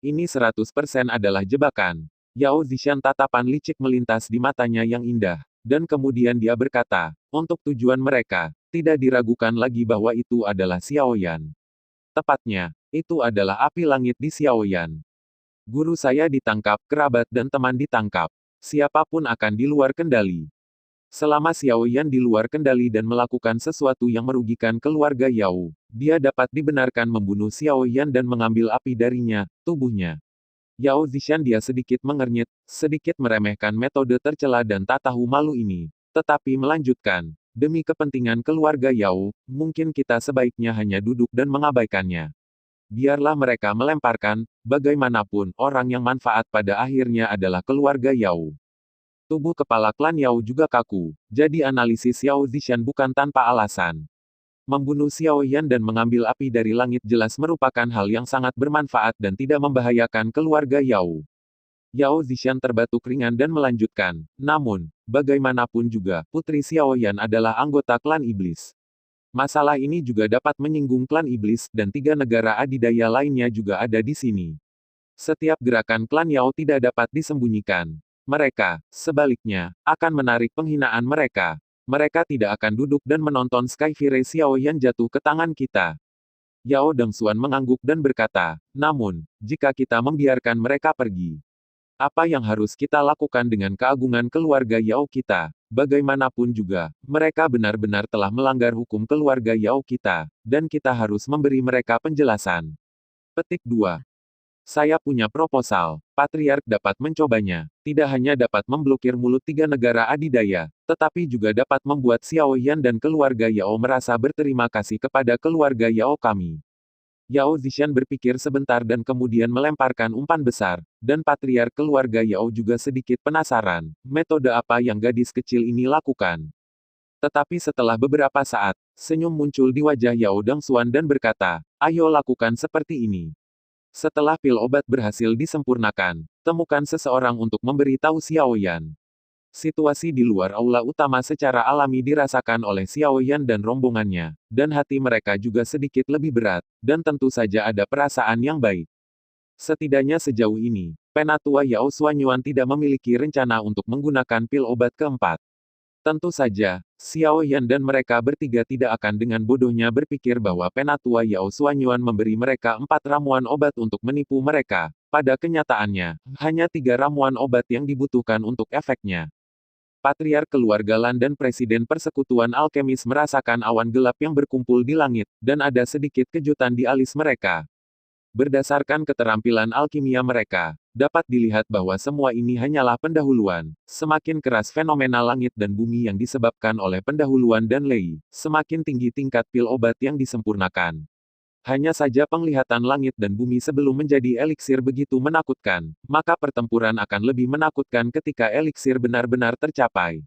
Ini 100% adalah jebakan. Yao Zishan tatapan licik melintas di matanya yang indah, dan kemudian dia berkata, untuk tujuan mereka, tidak diragukan lagi bahwa itu adalah Xiaoyan. Tepatnya, itu adalah api langit di Xiaoyan. Guru saya ditangkap, kerabat dan teman ditangkap. Siapapun akan di luar kendali. Selama Xiaoyan di luar kendali dan melakukan sesuatu yang merugikan keluarga Yao, dia dapat dibenarkan membunuh Xiaoyan dan mengambil api darinya, tubuhnya. Yao Zishan dia sedikit mengernyit, sedikit meremehkan metode tercela dan tak tahu malu ini. Tetapi melanjutkan, demi kepentingan keluarga Yao, mungkin kita sebaiknya hanya duduk dan mengabaikannya. Biarlah mereka melemparkan, bagaimanapun, orang yang manfaat pada akhirnya adalah keluarga Yao. Tubuh kepala klan Yao juga kaku, jadi analisis Yao Zishan bukan tanpa alasan. Membunuh Xiaoyan dan mengambil api dari langit jelas merupakan hal yang sangat bermanfaat dan tidak membahayakan keluarga Yao. Yao Zishan terbatuk ringan dan melanjutkan, namun, bagaimanapun juga, Putri Xiaoyan adalah anggota klan iblis. Masalah ini juga dapat menyinggung klan iblis, dan 3 negara adidaya lainnya juga ada di sini. Setiap gerakan klan Yao tidak dapat disembunyikan. Mereka, sebaliknya, akan menarik penghinaan mereka. Mereka tidak akan duduk dan menonton Skyfire Xiaoyan jatuh ke tangan kita. Yao Dengxuan mengangguk dan berkata, namun, jika kita membiarkan mereka pergi, apa yang harus kita lakukan dengan keagungan keluarga Yao kita? Bagaimanapun juga, mereka benar-benar telah melanggar hukum keluarga Yao kita, dan kita harus memberi mereka penjelasan. Petik 2. Saya punya proposal. Patriark dapat mencobanya. Tidak hanya dapat memblokir mulut 3 negara adidaya, tetapi juga dapat membuat Xiaoyan dan keluarga Yao merasa berterima kasih kepada keluarga Yao kami. Yao Zishan berpikir sebentar dan kemudian melemparkan umpan besar, dan patriark keluarga Yao juga sedikit penasaran, metode apa yang gadis kecil ini lakukan. Tetapi setelah beberapa saat, senyum muncul di wajah Yao Dengxuan dan berkata, ayo lakukan seperti ini. Setelah pil obat berhasil disempurnakan, temukan seseorang untuk memberi tahu Xiaoyan. Situasi di luar aula utama secara alami dirasakan oleh Xiaoyan dan rombongannya, dan hati mereka juga sedikit lebih berat, dan tentu saja ada perasaan yang baik. Setidaknya sejauh ini, Penatua Yao Xuanyuan tidak memiliki rencana untuk menggunakan pil obat keempat. Tentu saja, Xiaoyan dan mereka bertiga tidak akan dengan bodohnya berpikir bahwa Penatua Yao Xuanyuan memberi mereka 4 ramuan obat untuk menipu mereka. Pada kenyataannya, hanya 3 ramuan obat yang dibutuhkan untuk efeknya. Patriark keluarga Lan dan Presiden Persekutuan Alkemis merasakan awan gelap yang berkumpul di langit, dan ada sedikit kejutan di alis mereka. Berdasarkan keterampilan alkimia mereka, dapat dilihat bahwa semua ini hanyalah pendahuluan. Semakin keras fenomena langit dan bumi yang disebabkan oleh pendahuluan dan lei, semakin tinggi tingkat pil obat yang disempurnakan. Hanya saja penglihatan langit dan bumi sebelum menjadi eliksir begitu menakutkan, maka pertempuran akan lebih menakutkan ketika eliksir benar-benar tercapai.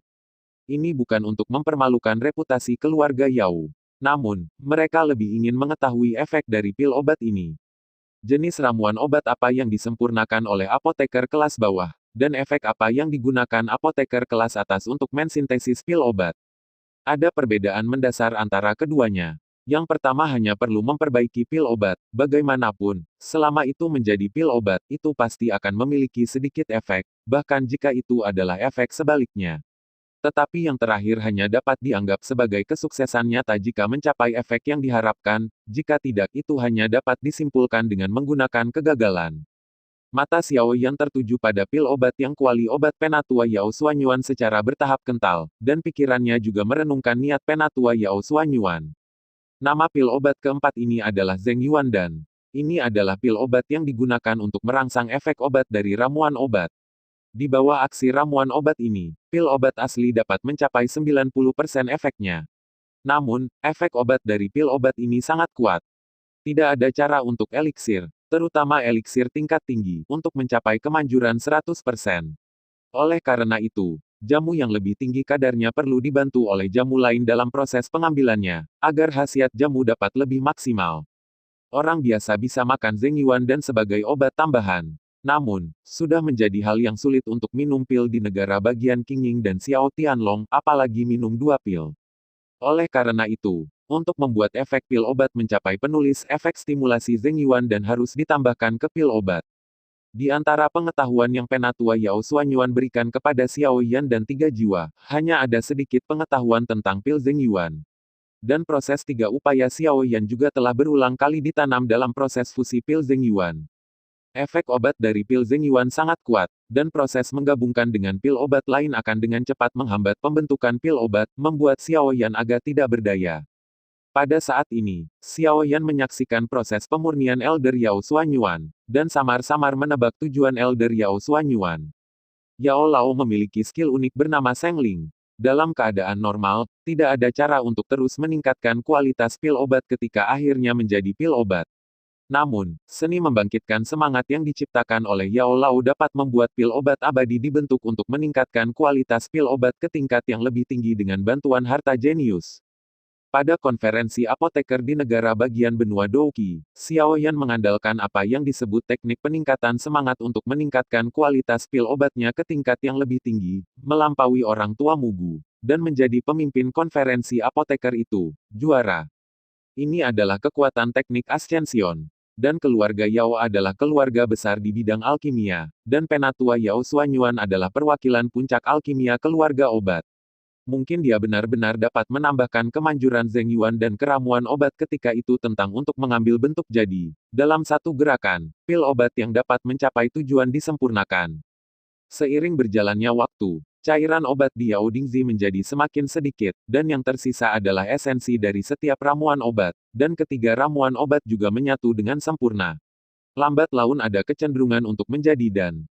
Ini bukan untuk mempermalukan reputasi keluarga Yao. Namun, mereka lebih ingin mengetahui efek dari pil obat ini. Jenis ramuan obat apa yang disempurnakan oleh apoteker kelas bawah, dan efek apa yang digunakan apoteker kelas atas untuk mensintesis pil obat. Ada perbedaan mendasar antara keduanya. Yang pertama hanya perlu memperbaiki pil obat, bagaimanapun, selama itu menjadi pil obat, itu pasti akan memiliki sedikit efek, bahkan jika itu adalah efek sebaliknya. Tetapi yang terakhir hanya dapat dianggap sebagai kesuksesan nyata jika mencapai efek yang diharapkan, jika tidak itu hanya dapat disimpulkan dengan menggunakan kegagalan. Mata Xiaoyan tertuju pada pil obat yang kuali obat Penatua Yao Xuanyuan secara bertahap kental, dan pikirannya juga merenungkan niat Penatua Yao Xuanyuan. Nama pil obat keempat ini adalah Zheng Yuan dan ini adalah pil obat yang digunakan untuk merangsang efek obat dari ramuan obat. Di bawah aksi ramuan obat ini, pil obat asli dapat mencapai 90% efeknya. Namun, efek obat dari pil obat ini sangat kuat. Tidak ada cara untuk eliksir, terutama eliksir tingkat tinggi, untuk mencapai kemanjuran 100%. Oleh karena itu, jamu yang lebih tinggi kadarnya perlu dibantu oleh jamu lain dalam proses pengambilannya, agar khasiat jamu dapat lebih maksimal. Orang biasa bisa makan Zhengyuan dan sebagai obat tambahan. Namun, sudah menjadi hal yang sulit untuk minum pil di negara bagian Qingning dan Xiao Tianlong, apalagi minum 2 pil. Oleh karena itu, untuk membuat efek pil obat mencapai penulis efek stimulasi Zhengyuan dan harus ditambahkan ke pil obat. Di antara pengetahuan yang Penatua Yao Xuanyuan berikan kepada Xiao Yan dan 3 jiwa, hanya ada sedikit pengetahuan tentang pil Zhengyuan. Dan proses 3 upaya Xiao Yan juga telah berulang kali ditanam dalam proses fusi pil Zhengyuan. Efek obat dari pil Zhengyuan sangat kuat, dan proses menggabungkan dengan pil obat lain akan dengan cepat menghambat pembentukan pil obat, membuat Xiao Yan agak tidak berdaya. Pada saat ini, Xiao Yan menyaksikan proses pemurnian Elder Yao Xuanyuan, dan samar-samar menebak tujuan Elder Yao Xuanyuan. Yao Lao memiliki skill unik bernama Sengling. Dalam keadaan normal, tidak ada cara untuk terus meningkatkan kualitas pil obat ketika akhirnya menjadi pil obat. Namun, seni membangkitkan semangat yang diciptakan oleh Yao Lao dapat membuat pil obat abadi dibentuk untuk meningkatkan kualitas pil obat ke tingkat yang lebih tinggi dengan bantuan harta jenius. Pada konferensi apoteker di negara bagian benua Douqi, Xiao Yan mengandalkan apa yang disebut teknik peningkatan semangat untuk meningkatkan kualitas pil obatnya ke tingkat yang lebih tinggi, melampaui orang tua Mugu, dan menjadi pemimpin konferensi apoteker itu, juara. Ini adalah kekuatan teknik Ascension. Dan keluarga Yao adalah keluarga besar di bidang alkimia, dan Penatua Yao Xuanyuan adalah perwakilan puncak alkimia keluarga obat. Mungkin dia benar-benar dapat menambahkan kemanjuran Zhengyuan dan keramuan obat ketika itu tentang untuk mengambil bentuk jadi, dalam satu gerakan, pil obat yang dapat mencapai tujuan disempurnakan. Seiring berjalannya waktu, cairan obat di Yao Dingzi menjadi semakin sedikit, dan yang tersisa adalah esensi dari setiap ramuan obat, dan ketiga ramuan obat juga menyatu dengan sempurna. Lambat laun ada kecenderungan untuk menjadi dan.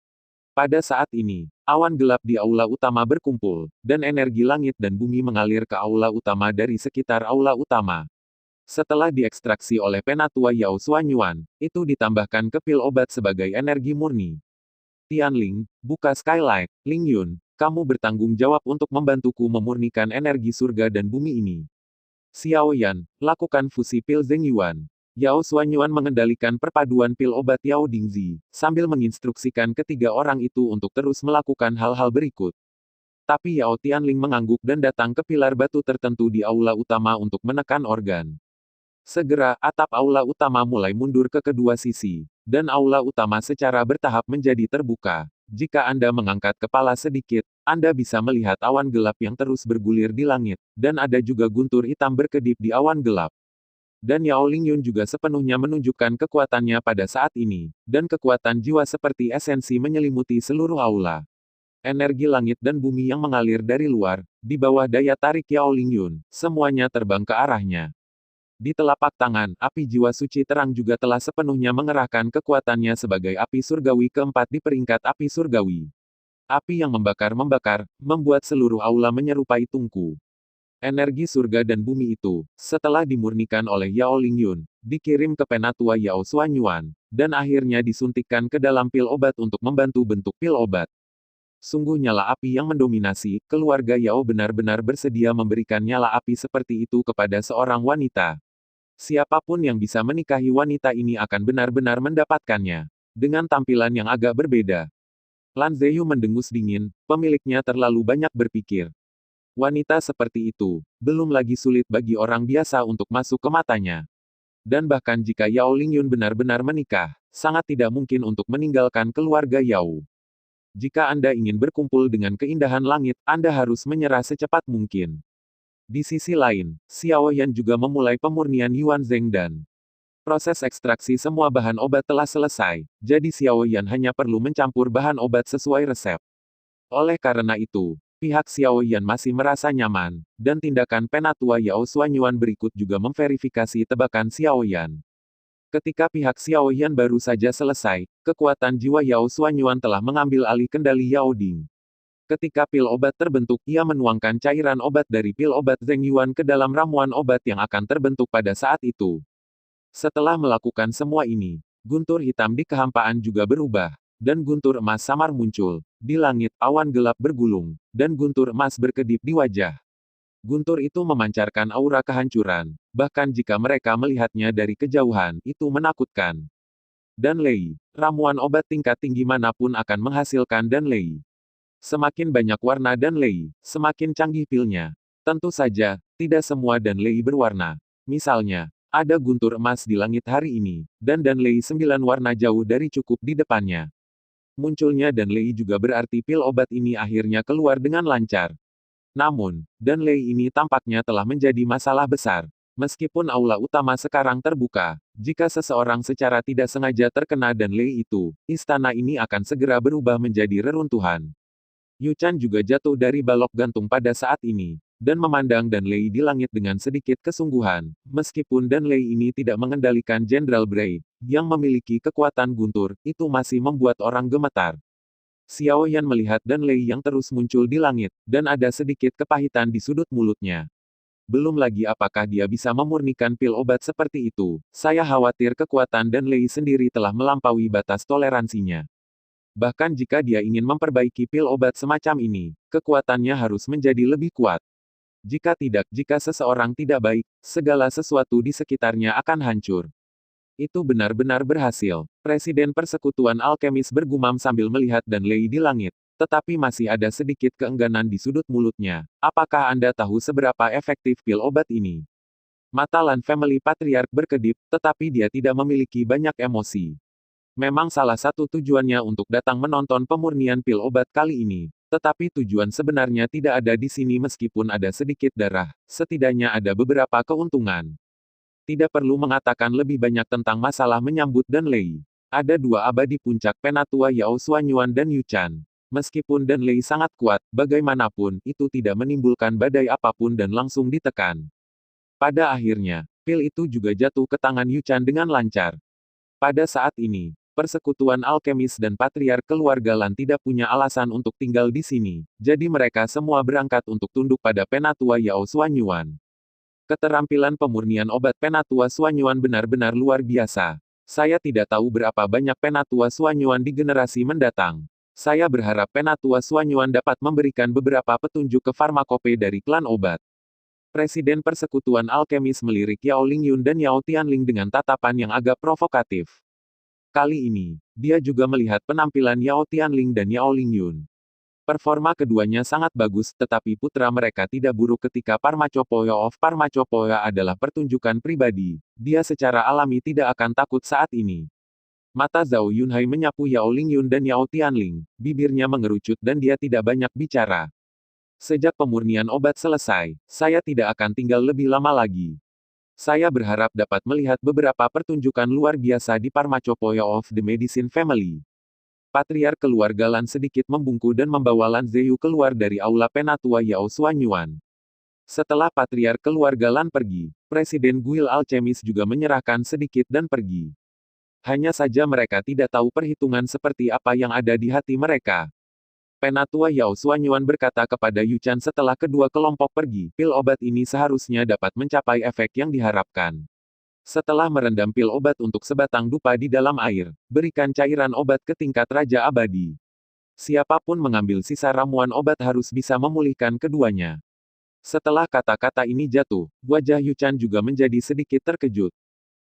Pada saat ini, awan gelap di aula utama berkumpul, dan energi langit dan bumi mengalir ke aula utama dari sekitar aula utama. Setelah diekstraksi oleh Penatua Yao Xuanyuan, itu ditambahkan ke pil obat sebagai energi murni. Tianling, buka skylight. Ling Yun, kamu bertanggung jawab untuk membantuku memurnikan energi surga dan bumi ini. Xiao Yan, lakukan fusi pil Zhengyuan. Yao Xuanyuan mengendalikan perpaduan pil obat Yao Dingzi, sambil menginstruksikan ketiga orang itu untuk terus melakukan hal-hal berikut. Tapi Yao Tianling mengangguk dan datang ke pilar batu tertentu di aula utama untuk menekan organ. Segera, atap aula utama mulai mundur ke kedua sisi, dan aula utama secara bertahap menjadi terbuka. Jika Anda mengangkat kepala sedikit, Anda bisa melihat awan gelap yang terus bergulir di langit, dan ada juga guntur hitam berkedip di awan gelap. Dan Yao Lingyun juga sepenuhnya menunjukkan kekuatannya pada saat ini, dan kekuatan jiwa seperti esensi menyelimuti seluruh aula. Energi langit dan bumi yang mengalir dari luar, di bawah daya tarik Yao Lingyun, semuanya terbang ke arahnya. Di telapak tangan, api jiwa suci terang juga telah sepenuhnya mengerahkan kekuatannya sebagai api surgawi keempat di peringkat api surgawi. Api yang membakar-membakar, membuat seluruh aula menyerupai tungku. Energi surga dan bumi itu, setelah dimurnikan oleh Yao Lingyun, dikirim ke Penatua Yao Xuanyuan, dan akhirnya disuntikkan ke dalam pil obat untuk membantu bentuk pil obat. Sungguh nyala api yang mendominasi, keluarga Yao benar-benar bersedia memberikan nyala api seperti itu kepada seorang wanita. Siapapun yang bisa menikahi wanita ini akan benar-benar mendapatkannya. Dengan tampilan yang agak berbeda. Lan Zeyu mendengus dingin, pemiliknya terlalu banyak berpikir. Wanita seperti itu, belum lagi sulit bagi orang biasa untuk masuk ke matanya. Dan bahkan jika Yao Lingyun benar-benar menikah, sangat tidak mungkin untuk meninggalkan keluarga Yao. Jika Anda ingin berkumpul dengan keindahan langit, Anda harus menyerah secepat mungkin. Di sisi lain, Xiao Yan juga memulai pemurnian Yuan Zheng dan proses ekstraksi semua bahan obat telah selesai, jadi Xiao Yan hanya perlu mencampur bahan obat sesuai resep. Oleh karena itu, pihak Xiao Yan masih merasa nyaman, dan tindakan Penatua Yao Xuanyuan berikut juga memverifikasi tebakan Xiao Yan. Ketika pihak Xiao Yan baru saja selesai, kekuatan jiwa Yao Xuanyuan telah mengambil alih kendali Yao Ding. Ketika pil obat terbentuk, ia menuangkan cairan obat dari pil obat Zheng Yuan ke dalam ramuan obat yang akan terbentuk pada saat itu. Setelah melakukan semua ini, guntur hitam di kehampaan juga berubah, dan guntur emas samar muncul. Di langit, awan gelap bergulung, dan guntur emas berkedip di wajah. Guntur itu memancarkan aura kehancuran, bahkan jika mereka melihatnya dari kejauhan, itu menakutkan. Dan Lei, ramuan obat tingkat tinggi manapun akan menghasilkan dan Lei. Semakin banyak warna dan Lei, semakin canggih pilnya. Tentu saja, tidak semua dan Lei berwarna. Misalnya, ada guntur emas di langit hari ini, dan Lei 9 warna jauh dari cukup di depannya. Munculnya dan Lei juga berarti pil obat ini akhirnya keluar dengan lancar. Namun, dan Lei ini tampaknya telah menjadi masalah besar. Meskipun aula utama sekarang terbuka, jika seseorang secara tidak sengaja terkena dan Lei itu, istana ini akan segera berubah menjadi reruntuhan. Yu Chan juga jatuh dari balok gantung pada saat ini, dan memandang dan Lei di langit dengan sedikit kesungguhan, meskipun dan Lei ini tidak mengendalikan Jenderal Bray, yang memiliki kekuatan guntur, itu masih membuat orang gemetar. Xiao Yan melihat dan Lei yang terus muncul di langit, dan ada sedikit kepahitan di sudut mulutnya. Belum lagi apakah dia bisa memurnikan pil obat seperti itu, saya khawatir kekuatan dan Lei sendiri telah melampaui batas toleransinya. Bahkan jika dia ingin memperbaiki pil obat semacam ini, kekuatannya harus menjadi lebih kuat. Jika tidak, jika seseorang tidak baik, segala sesuatu di sekitarnya akan hancur. Itu benar-benar berhasil. Presiden Persekutuan Alkemis bergumam sambil melihat dan Lei di langit. Tetapi masih ada sedikit keengganan di sudut mulutnya. Apakah Anda tahu seberapa efektif pil obat ini? Mata Lan Family Patriarch berkedip, tetapi dia tidak memiliki banyak emosi. Memang salah satu tujuannya untuk datang menonton pemurnian pil obat kali ini. Tetapi tujuan sebenarnya tidak ada di sini meskipun ada sedikit darah. Setidaknya ada beberapa keuntungan. Tidak perlu mengatakan lebih banyak tentang masalah menyambut dan Lei. Ada dua abadi puncak penatua Yao Xuanyuan dan Yu Chan. Meskipun dan Lei sangat kuat, bagaimanapun, itu tidak menimbulkan badai apapun dan langsung ditekan. Pada akhirnya, pil itu juga jatuh ke tangan Yu Chan dengan lancar. Pada saat ini, Persekutuan Alkemis dan Patriark Keluarga Lan tidak punya alasan untuk tinggal di sini, jadi mereka semua berangkat untuk tunduk pada penatua Yao Xuanyuan. Keterampilan pemurnian obat penatua Xuanyuan benar-benar luar biasa. Saya tidak tahu berapa banyak penatua Xuanyuan di generasi mendatang. Saya berharap penatua Xuanyuan dapat memberikan beberapa petunjuk ke farmakope dari klan obat. Presiden Persekutuan Alkemis melirik Yao Lingyun dan Yao Tianling dengan tatapan yang agak provokatif. Kali ini, dia juga melihat penampilan Yao Tianling dan Yao Lingyun. Performa keduanya sangat bagus, tetapi putra mereka tidak buruk ketika Parmacopoeia of Parmacopoeia adalah pertunjukan pribadi. Dia secara alami tidak akan takut saat ini. Mata Zhao Yunhai menyapu Yao Lingyun dan Yao Tianling, bibirnya mengerucut dan dia tidak banyak bicara. Sejak pemurnian obat selesai, saya tidak akan tinggal lebih lama lagi. Saya berharap dapat melihat beberapa pertunjukan luar biasa di Parmacopoeia of the Medicine Family. Patriark Keluarga Lan sedikit membungkuk dan membawa Lan Zheyu keluar dari aula penatua Yao Xuanyuan. Setelah Patriark Keluarga Lan pergi, Presiden Guild Alchemist juga menyerahkan sedikit dan pergi. Hanya saja mereka tidak tahu perhitungan seperti apa yang ada di hati mereka. Penatua Yao Xuanyuan berkata kepada Yu Chan setelah kedua kelompok pergi, pil obat ini seharusnya dapat mencapai efek yang diharapkan. Setelah merendam pil obat untuk sebatang dupa di dalam air, berikan cairan obat ke tingkat Raja Abadi. Siapapun mengambil sisa ramuan obat harus bisa memulihkan keduanya. Setelah kata-kata ini jatuh, wajah Yu Chan juga menjadi sedikit terkejut.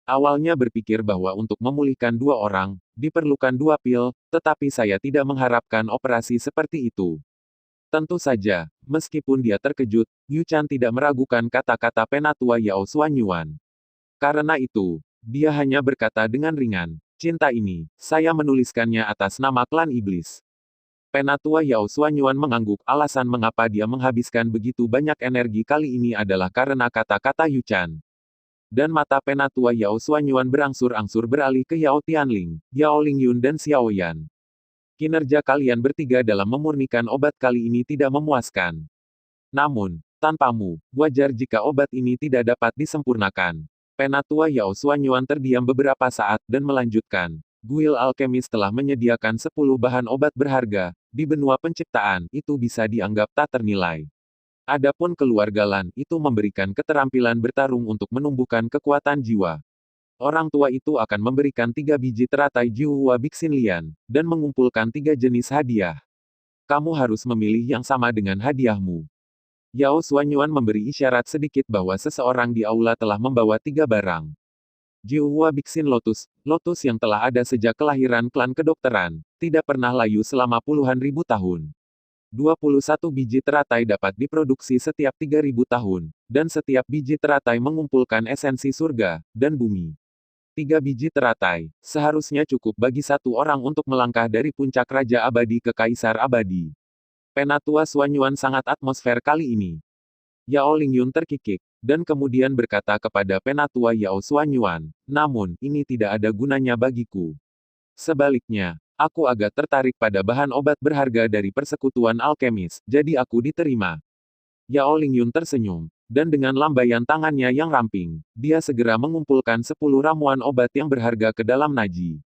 Awalnya berpikir bahwa untuk memulihkan dua orang, diperlukan dua pil, tetapi saya tidak mengharapkan operasi seperti itu. Tentu saja, meskipun dia terkejut, Yu Chan tidak meragukan kata-kata penatua Yao Xuanyuan. Karena itu, dia hanya berkata dengan ringan, cinta ini, saya menuliskannya atas nama klan iblis. Penatua Yao Xuanyuan mengangguk, alasan mengapa dia menghabiskan begitu banyak energi kali ini adalah karena kata-kata Yu Chan. Dan mata penatua Yao Xuanyuan berangsur-angsur beralih ke Yao Tianling, Yao Lingyun dan Xiao Yan. Kinerja kalian bertiga dalam memurnikan obat kali ini tidak memuaskan. Namun, tanpamu, wajar jika obat ini tidak dapat disempurnakan. Penatua Yao Xuanyuan terdiam beberapa saat dan melanjutkan. Guild alkemis telah menyediakan 10 bahan obat berharga, di benua penciptaan, itu bisa dianggap tak ternilai. Adapun keluarga Lan, itu memberikan keterampilan bertarung untuk menumbuhkan kekuatan jiwa. Orang tua itu akan memberikan 3 biji teratai Jiwa Bixin Lian, dan mengumpulkan 3 jenis hadiah. Kamu harus memilih yang sama dengan hadiahmu. Yao Xuanyuan memberi isyarat sedikit bahwa seseorang di aula telah membawa 3 barang. Jiwa Bixin Lotus, lotus yang telah ada sejak kelahiran klan kedokteran, tidak pernah layu selama puluhan ribu tahun. 21 biji teratai dapat diproduksi setiap 3.000 tahun, dan setiap biji teratai mengumpulkan esensi surga dan bumi. 3 biji teratai, seharusnya cukup bagi satu orang untuk melangkah dari puncak Raja Abadi ke Kaisar Abadi. Penatua Xuanyuan sangat atmosfer kali ini. Yao Lingyun terkikik, dan kemudian berkata kepada Penatua Yao Xuanyuan, namun, ini tidak ada gunanya bagiku. Sebaliknya, aku agak tertarik pada bahan obat berharga dari persekutuan alkemis, jadi aku diterima. Yao Lingyun tersenyum, dan dengan lambaian tangannya yang ramping, dia segera mengumpulkan 10 ramuan obat yang berharga ke dalam naji.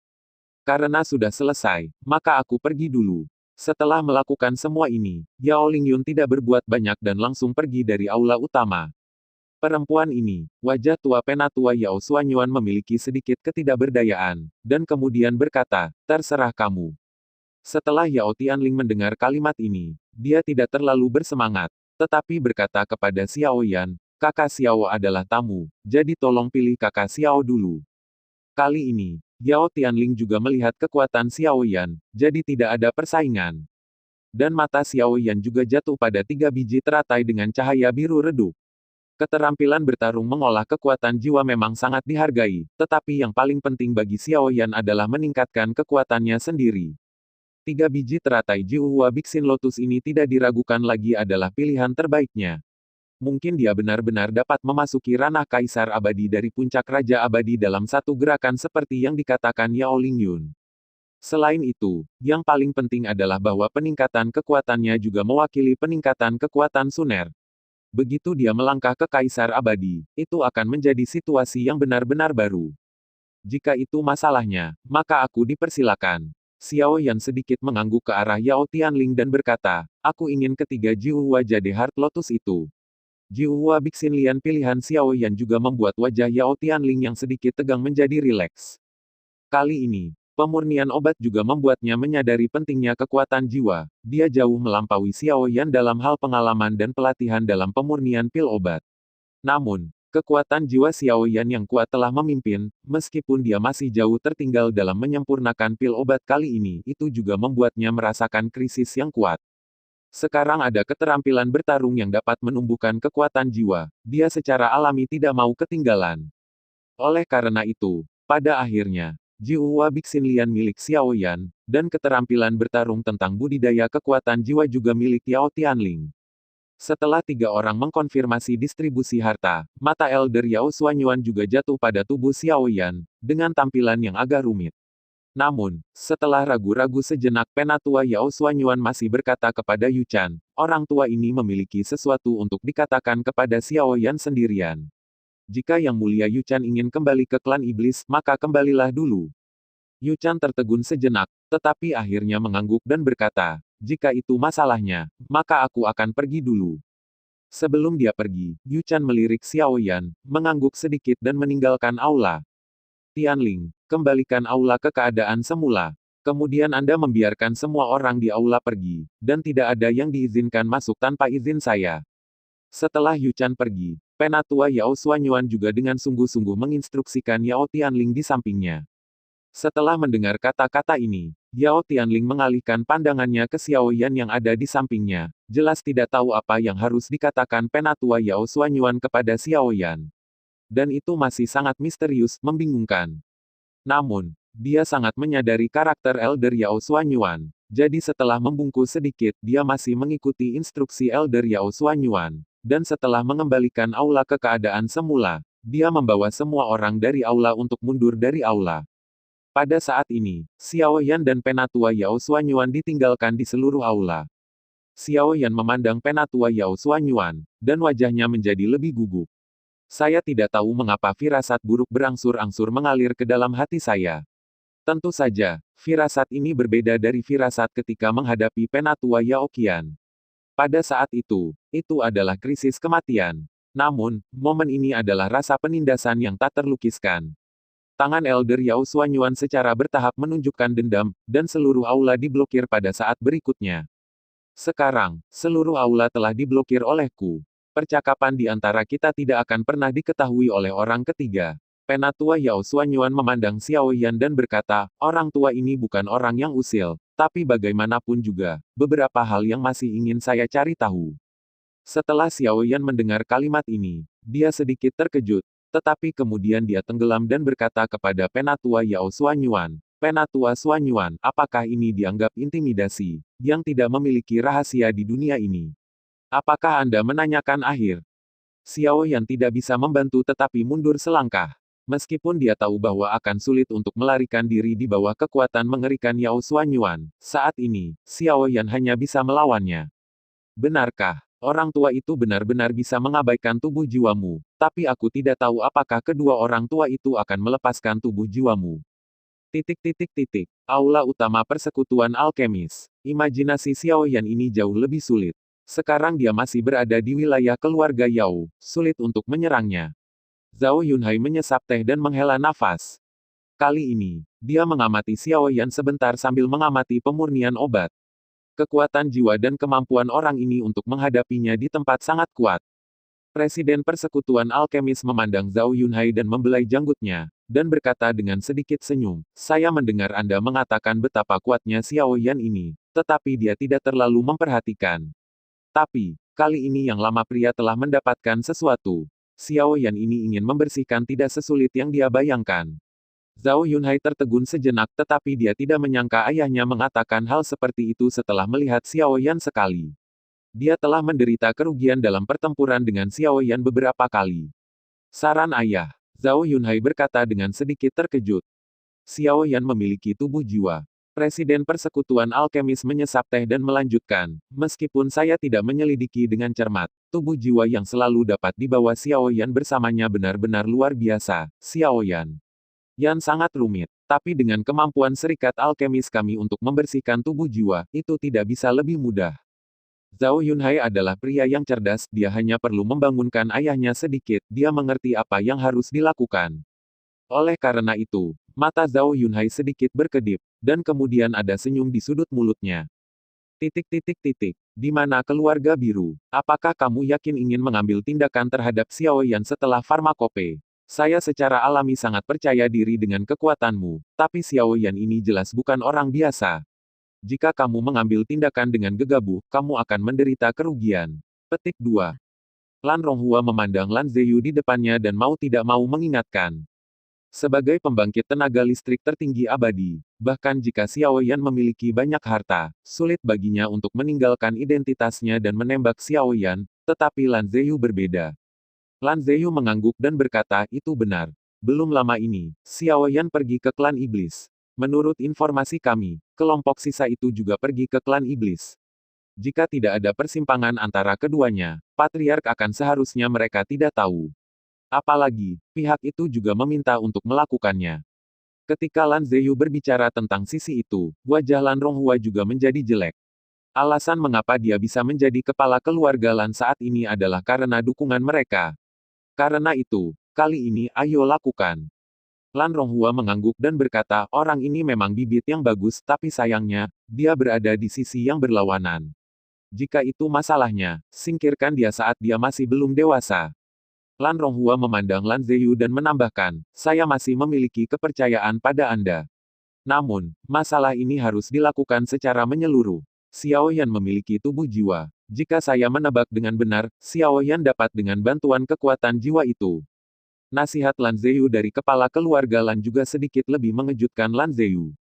Karena sudah selesai, maka aku pergi dulu. Setelah melakukan semua ini, Yao Lingyun tidak berbuat banyak dan langsung pergi dari aula utama. Perempuan ini, wajah tua Penatua Yao Xuanyuan memiliki sedikit ketidakberdayaan, dan kemudian berkata, terserah kamu. Setelah Yao Tianling mendengar kalimat ini, dia tidak terlalu bersemangat, tetapi berkata kepada Xiao Yan, kakak Xiao adalah tamu, jadi tolong pilih kakak Xiao dulu. Kali ini, Yao Tianling juga melihat kekuatan Xiao Yan, jadi tidak ada persaingan. Dan mata Xiao Yan juga jatuh pada 3 biji teratai dengan cahaya biru redup. Keterampilan bertarung mengolah kekuatan jiwa memang sangat dihargai, tetapi yang paling penting bagi Xiao Yan adalah meningkatkan kekuatannya sendiri. 3 biji teratai Jiwa Bixin Lotus ini tidak diragukan lagi adalah pilihan terbaiknya. Mungkin dia benar-benar dapat memasuki ranah Kaisar Abadi dari puncak Raja Abadi dalam satu gerakan seperti yang dikatakan Yao Lingyun. Selain itu, yang paling penting adalah bahwa peningkatan kekuatannya juga mewakili peningkatan kekuatan Suner. Begitu dia melangkah ke Kaisar Abadi, itu akan menjadi situasi yang benar-benar baru. Jika itu masalahnya, maka aku dipersilakan. Xiao Yan sedikit mengangguk ke arah Yao Tianling dan berkata, aku ingin ketiga Jiwa Jade Heart Lotus itu. Jiwa Bixin Lian pilihan Xiao Yan juga membuat wajah Yao Tianling yang sedikit tegang menjadi rileks. Kali ini, pemurnian obat juga membuatnya menyadari pentingnya kekuatan jiwa. Dia jauh melampaui Xiao Yan dalam hal pengalaman dan pelatihan dalam pemurnian pil obat. Namun, kekuatan jiwa Xiao Yan yang kuat telah memimpin, meskipun dia masih jauh tertinggal dalam menyempurnakan pil obat kali ini, itu juga membuatnya merasakan krisis yang kuat. Sekarang ada keterampilan bertarung yang dapat menumbuhkan kekuatan jiwa, dia secara alami tidak mau ketinggalan. Oleh karena itu, pada akhirnya, Jiwa Bixin Lian milik Xiao Yan, dan keterampilan bertarung tentang budidaya kekuatan jiwa juga milik Yao Tianling. Setelah 3 orang mengkonfirmasi distribusi harta, mata Elder Yao Xuanyuan juga jatuh pada tubuh Xiao Yan, dengan tampilan yang agak rumit. Namun, setelah ragu-ragu sejenak Penatua Yao Xuanyuan masih berkata kepada Yu Chan, orang tua ini memiliki sesuatu untuk dikatakan kepada Xiao Yan sendirian. Jika Yang Mulia Yu Chan ingin kembali ke klan iblis, maka kembalilah dulu. Yu Chan tertegun sejenak, tetapi akhirnya mengangguk dan berkata, jika itu masalahnya, maka aku akan pergi dulu. Sebelum dia pergi, Yu Chan melirik Xiao Yan, mengangguk sedikit dan meninggalkan aula. Tianling, kembalikan aula ke keadaan semula. Kemudian Anda membiarkan semua orang di aula pergi, dan tidak ada yang diizinkan masuk tanpa izin saya. Setelah Yu Chan pergi, Penatua Yao Xuanyuan juga dengan sungguh-sungguh menginstruksikan Yao Tianling di sampingnya. Setelah mendengar kata-kata ini, Yao Tianling mengalihkan pandangannya ke Xiao Yan yang ada di sampingnya, jelas tidak tahu apa yang harus dikatakan Penatua Yao Xuanyuan kepada Xiao Yan. Dan itu masih sangat misterius, membingungkan. Namun, dia sangat menyadari karakter Elder Yao Xuanyuan. Jadi setelah membungkuk sedikit, dia masih mengikuti instruksi Elder Yao Xuanyuan. Dan setelah mengembalikan aula ke keadaan semula, dia membawa semua orang dari aula untuk mundur dari aula. Pada saat ini, Xiao Yan dan Penatua Yao Xuanyuan ditinggalkan di seluruh aula. Xiao Yan memandang Penatua Yao Xuanyuan, dan wajahnya menjadi lebih gugup. Saya tidak tahu mengapa firasat buruk berangsur-angsur mengalir ke dalam hati saya. Tentu saja, firasat ini berbeda dari firasat ketika menghadapi Penatua Yao Qian. Pada saat itu adalah krisis kematian. Namun, momen ini adalah rasa penindasan yang tak terlukiskan. Tangan Elder Yao Xuanyuan secara bertahap menunjukkan dendam, dan seluruh aula diblokir pada saat berikutnya. Sekarang, seluruh aula telah diblokir olehku. Percakapan di antara kita tidak akan pernah diketahui oleh orang ketiga. Penatua Yao Xuanyuan memandang Xiao Yan dan berkata, orang tua ini bukan orang yang usil, tapi bagaimanapun juga, beberapa hal yang masih ingin saya cari tahu. Setelah Xiao Yan mendengar kalimat ini, dia sedikit terkejut, tetapi kemudian dia tenggelam dan berkata kepada Penatua Yao Xuanyuan, Penatua Xuanyuan, apakah ini dianggap intimidasi, yang tidak memiliki rahasia di dunia ini? Apakah Anda menanyakan akhir? Xiao Yan tidak bisa membantu tetapi mundur selangkah. Meskipun dia tahu bahwa akan sulit untuk melarikan diri di bawah kekuatan mengerikan Yao Xuanyuan, saat ini, Xiao Yan hanya bisa melawannya. Benarkah, orang tua itu benar-benar bisa mengabaikan tubuh jiwamu, tapi aku tidak tahu apakah kedua orang tua itu akan melepaskan tubuh jiwamu. Aula utama persekutuan alkemis. Imajinasi Xiao Yan ini jauh lebih sulit. Sekarang dia masih berada di wilayah keluarga Yao, sulit untuk menyerangnya. Zhao Yunhai menyesap teh dan menghela nafas. Kali ini, dia mengamati Xiao Yan sebentar sambil mengamati pemurnian obat. Kekuatan jiwa dan kemampuan orang ini untuk menghadapinya di tempat sangat kuat. Presiden Persekutuan Alkemis memandang Zhao Yunhai dan membelai janggutnya, dan berkata dengan sedikit senyum, saya mendengar Anda mengatakan betapa kuatnya Xiao Yan ini, tetapi dia tidak terlalu memperhatikan. Tapi, kali ini yang lama pria telah mendapatkan sesuatu. Xiao Yan ini ingin membersihkan tidak sesulit yang dia bayangkan. Zhao Yunhai tertegun sejenak tetapi dia tidak menyangka ayahnya mengatakan hal seperti itu setelah melihat Xiao Yan sekali. Dia telah menderita kerugian dalam pertempuran dengan Xiao Yan beberapa kali. Saran ayah, Zhao Yunhai berkata dengan sedikit terkejut. Xiao Yan memiliki tubuh jiwa. Presiden Persekutuan Alkemis menyesap teh dan melanjutkan, meskipun saya tidak menyelidiki dengan cermat, tubuh jiwa yang selalu dapat dibawa Xiao Yan bersamanya benar-benar luar biasa, Xiao Yan. Yan sangat rumit, tapi dengan kemampuan serikat alkemis kami untuk membersihkan tubuh jiwa, itu tidak bisa lebih mudah. Zhao Yunhai adalah pria yang cerdas, dia hanya perlu membangunkan ayahnya sedikit, dia mengerti apa yang harus dilakukan. Oleh karena itu, mata Zhao Yunhai sedikit berkedip, dan kemudian ada senyum di sudut mulutnya. Di mana keluarga biru? Apakah kamu yakin ingin mengambil tindakan terhadap Xiao Yan setelah farmakope? Saya secara alami sangat percaya diri dengan kekuatanmu, tapi Xiao Yan ini jelas bukan orang biasa. Jika kamu mengambil tindakan dengan gegabah, kamu akan menderita kerugian. Petik 2. Lan Ronghua memandang Lan Ziyu di depannya dan mau tidak mau mengingatkan. Sebagai pembangkit tenaga listrik tertinggi abadi, bahkan jika Xiao Yan memiliki banyak harta, sulit baginya untuk meninggalkan identitasnya dan menembak Xiao Yan, tetapi Lan Ziyu berbeda. Lan Ziyu mengangguk dan berkata, itu benar. Belum lama ini, Xiao Yan pergi ke klan iblis. Menurut informasi kami, kelompok sisa itu juga pergi ke klan iblis. Jika tidak ada persimpangan antara keduanya, Patriark akan seharusnya mereka tidak tahu. Apalagi, pihak itu juga meminta untuk melakukannya. Ketika Lan Ziyu berbicara tentang sisi itu, wajah Lan Ronghua juga menjadi jelek. Alasan mengapa dia bisa menjadi kepala keluarga Lan saat ini adalah karena dukungan mereka. Karena itu, kali ini ayo lakukan. Lan Ronghua mengangguk dan berkata, orang ini memang bibit yang bagus, tapi sayangnya, dia berada di sisi yang berlawanan. Jika itu masalahnya, singkirkan dia saat dia masih belum dewasa. Lan Ronghua memandang Lan Ziyu dan menambahkan, saya masih memiliki kepercayaan pada Anda. Namun, masalah ini harus dilakukan secara menyeluruh. Xiao Yan memiliki tubuh jiwa. Jika saya menebak dengan benar, Xiao Yan dapat dengan bantuan kekuatan jiwa itu. Nasihat Lan Ziyu dari kepala keluarga Lan juga sedikit lebih mengejutkan Lan Ziyu.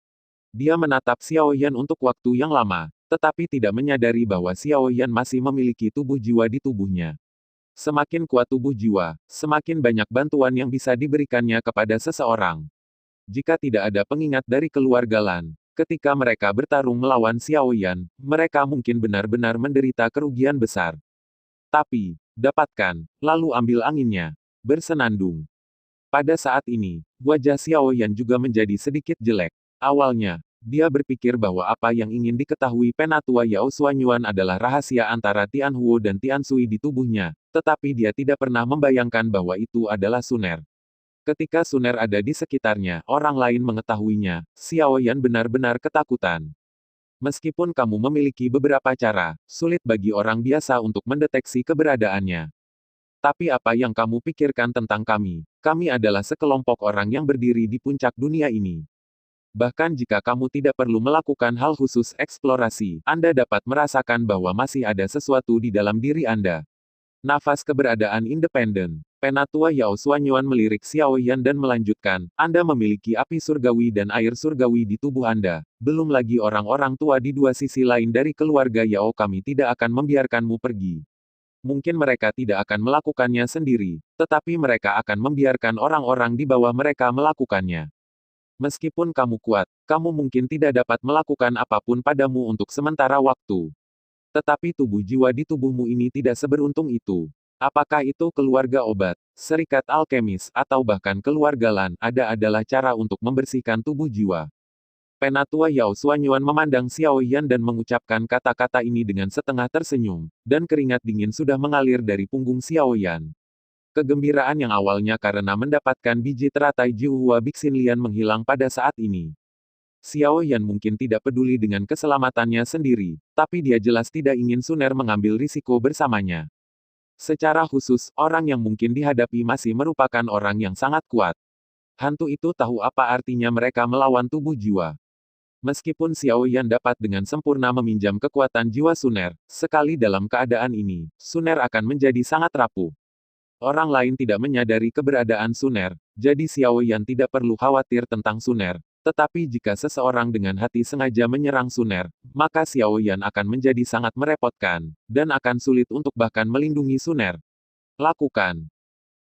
Dia menatap Xiao Yan untuk waktu yang lama, tetapi tidak menyadari bahwa Xiao Yan masih memiliki tubuh jiwa di tubuhnya. Semakin kuat tubuh jiwa, semakin banyak bantuan yang bisa diberikannya kepada seseorang. Jika tidak ada pengingat dari keluarga Lan, ketika mereka bertarung melawan Xiao Yan, mereka mungkin benar-benar menderita kerugian besar. Tapi, dapatkan, lalu ambil anginnya. bersenandung. Pada saat ini, wajah Xiao Yan juga menjadi sedikit jelek. Awalnya, dia berpikir bahwa apa yang ingin diketahui Penatua Yao Xuanyuan adalah rahasia antara Tianhuo dan Tiansui di tubuhnya, tetapi dia tidak pernah membayangkan bahwa itu adalah Suner. Ketika Suner ada di sekitarnya, orang lain mengetahuinya, Xiao Yan benar-benar ketakutan. Meskipun kamu memiliki beberapa cara, sulit bagi orang biasa untuk mendeteksi keberadaannya. Tapi apa yang kamu pikirkan tentang kami? Kami adalah sekelompok orang yang berdiri di puncak dunia ini. Bahkan jika kamu tidak perlu melakukan hal khusus eksplorasi, Anda dapat merasakan bahwa masih ada sesuatu di dalam diri Anda. Nafas keberadaan independen. Penatua Yao Xuanyuan melirik Xiao Yan dan melanjutkan, Anda memiliki api surgawi dan air surgawi di tubuh Anda. Belum lagi orang-orang tua di dua sisi lain dari keluarga Yao, kami tidak akan membiarkanmu pergi. Mungkin mereka tidak akan melakukannya sendiri, tetapi mereka akan membiarkan orang-orang di bawah mereka melakukannya. Meskipun kamu kuat, kamu mungkin tidak dapat melakukan apapun padamu untuk sementara waktu. Tetapi tubuh jiwa di tubuhmu ini tidak seberuntung itu. Apakah itu keluarga obat, serikat alkemis, atau bahkan keluarga Lan, ada adalah cara untuk membersihkan tubuh jiwa. Penatua Yao Xuanyuan memandang Xiao Yan dan mengucapkan kata-kata ini dengan setengah tersenyum, dan keringat dingin sudah mengalir dari punggung Xiao Yan. Kegembiraan yang awalnya karena mendapatkan biji teratai Jiuhua Bixin Lian menghilang pada saat ini. Xiao Yan mungkin tidak peduli dengan keselamatannya sendiri, tapi dia jelas tidak ingin Suner mengambil risiko bersamanya. Secara khusus, orang yang mungkin dihadapi masih merupakan orang yang sangat kuat. Hantu itu tahu apa artinya mereka melawan tubuh jiwa. Meskipun Xiao Yan dapat dengan sempurna meminjam kekuatan jiwa Suner, sekali dalam keadaan ini, Suner akan menjadi sangat rapuh. Orang lain tidak menyadari keberadaan Suner, jadi Xiao Yan tidak perlu khawatir tentang Suner. Tetapi jika seseorang dengan hati sengaja menyerang Suner, maka Xiao Yan akan menjadi sangat merepotkan, dan akan sulit untuk bahkan melindungi Suner. Lakukan.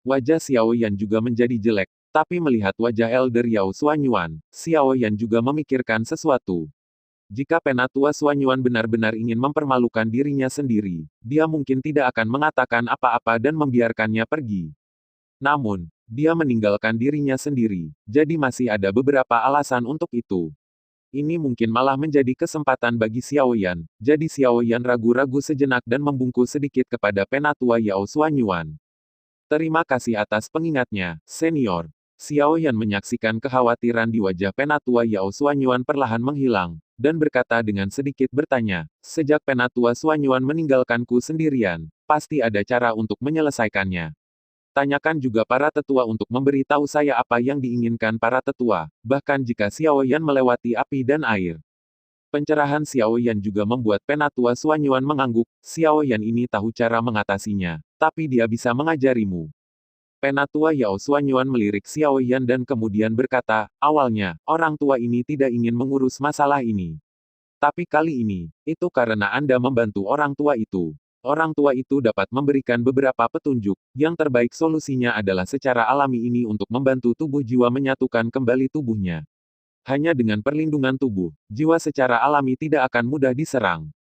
Wajah Xiao Yan juga menjadi jelek, tapi melihat wajah Elder Yao Xuanyuan, Xiao Yan juga memikirkan sesuatu. Jika Penatua Xuanyuan benar-benar ingin mempermalukan dirinya sendiri, dia mungkin tidak akan mengatakan apa-apa dan membiarkannya pergi. Namun, dia meninggalkan dirinya sendiri, jadi masih ada beberapa alasan untuk itu. Ini mungkin malah menjadi kesempatan bagi Xiao Yan, jadi Xiao Yan ragu-ragu sejenak dan membungkuk sedikit kepada Penatua Yao Xuanyuan. Terima kasih atas pengingatnya, senior. Xiao Yan menyaksikan kekhawatiran di wajah Penatua Yao Xuanyuan perlahan menghilang, dan berkata dengan sedikit bertanya, sejak Penatua Xuanyuan meninggalkanku sendirian, pasti ada cara untuk menyelesaikannya. Tanyakan juga para tetua untuk memberi tahu saya apa yang diinginkan para tetua, bahkan jika Xiao Yan melewati api dan air. Pencerahan Xiao Yan juga membuat Penatua Xuanyuan mengangguk, Xiao Yan ini tahu cara mengatasinya, tapi dia bisa mengajarimu. Penatua Yao Xuanyuan melirik Xiao Yan dan kemudian berkata, awalnya, orang tua ini tidak ingin mengurus masalah ini. Tapi kali ini, itu karena Anda membantu orang tua itu. Orang tua itu dapat memberikan beberapa petunjuk, yang terbaik solusinya adalah secara alami ini untuk membantu tubuh jiwa menyatukan kembali tubuhnya. Hanya dengan perlindungan tubuh, jiwa secara alami tidak akan mudah diserang.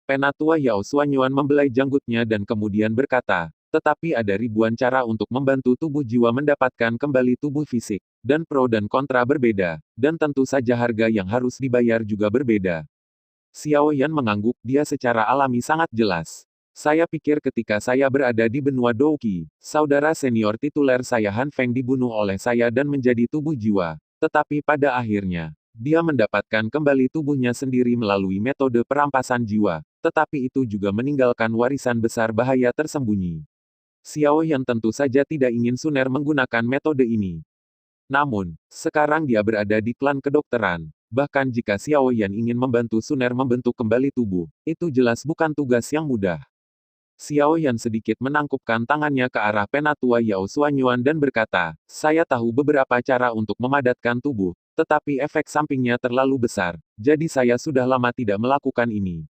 Penatua Yao Xuanyuan membelai janggutnya dan kemudian berkata, tetapi ada ribuan cara untuk membantu tubuh jiwa mendapatkan kembali tubuh fisik, dan pro dan kontra berbeda, dan tentu saja harga yang harus dibayar juga berbeda. Xiao Yan mengangguk, dia secara alami sangat jelas. Saya pikir ketika saya berada di benua Douqi, saudara senior tituler saya Han Feng dibunuh oleh saya dan menjadi tubuh jiwa. Tetapi pada akhirnya, dia mendapatkan kembali tubuhnya sendiri melalui metode perampasan jiwa, tetapi itu juga meninggalkan warisan besar bahaya tersembunyi. Xiao Yan tentu saja tidak ingin Suner menggunakan metode ini. Namun, sekarang dia berada di klan kedokteran. Bahkan jika Xiao Yan ingin membantu Suner membentuk kembali tubuh, itu jelas bukan tugas yang mudah. Xiao Yan sedikit menangkupkan tangannya ke arah Penatua Yao Xuanyuan dan berkata, saya tahu beberapa cara untuk memadatkan tubuh, tetapi efek sampingnya terlalu besar, jadi saya sudah lama tidak melakukan ini.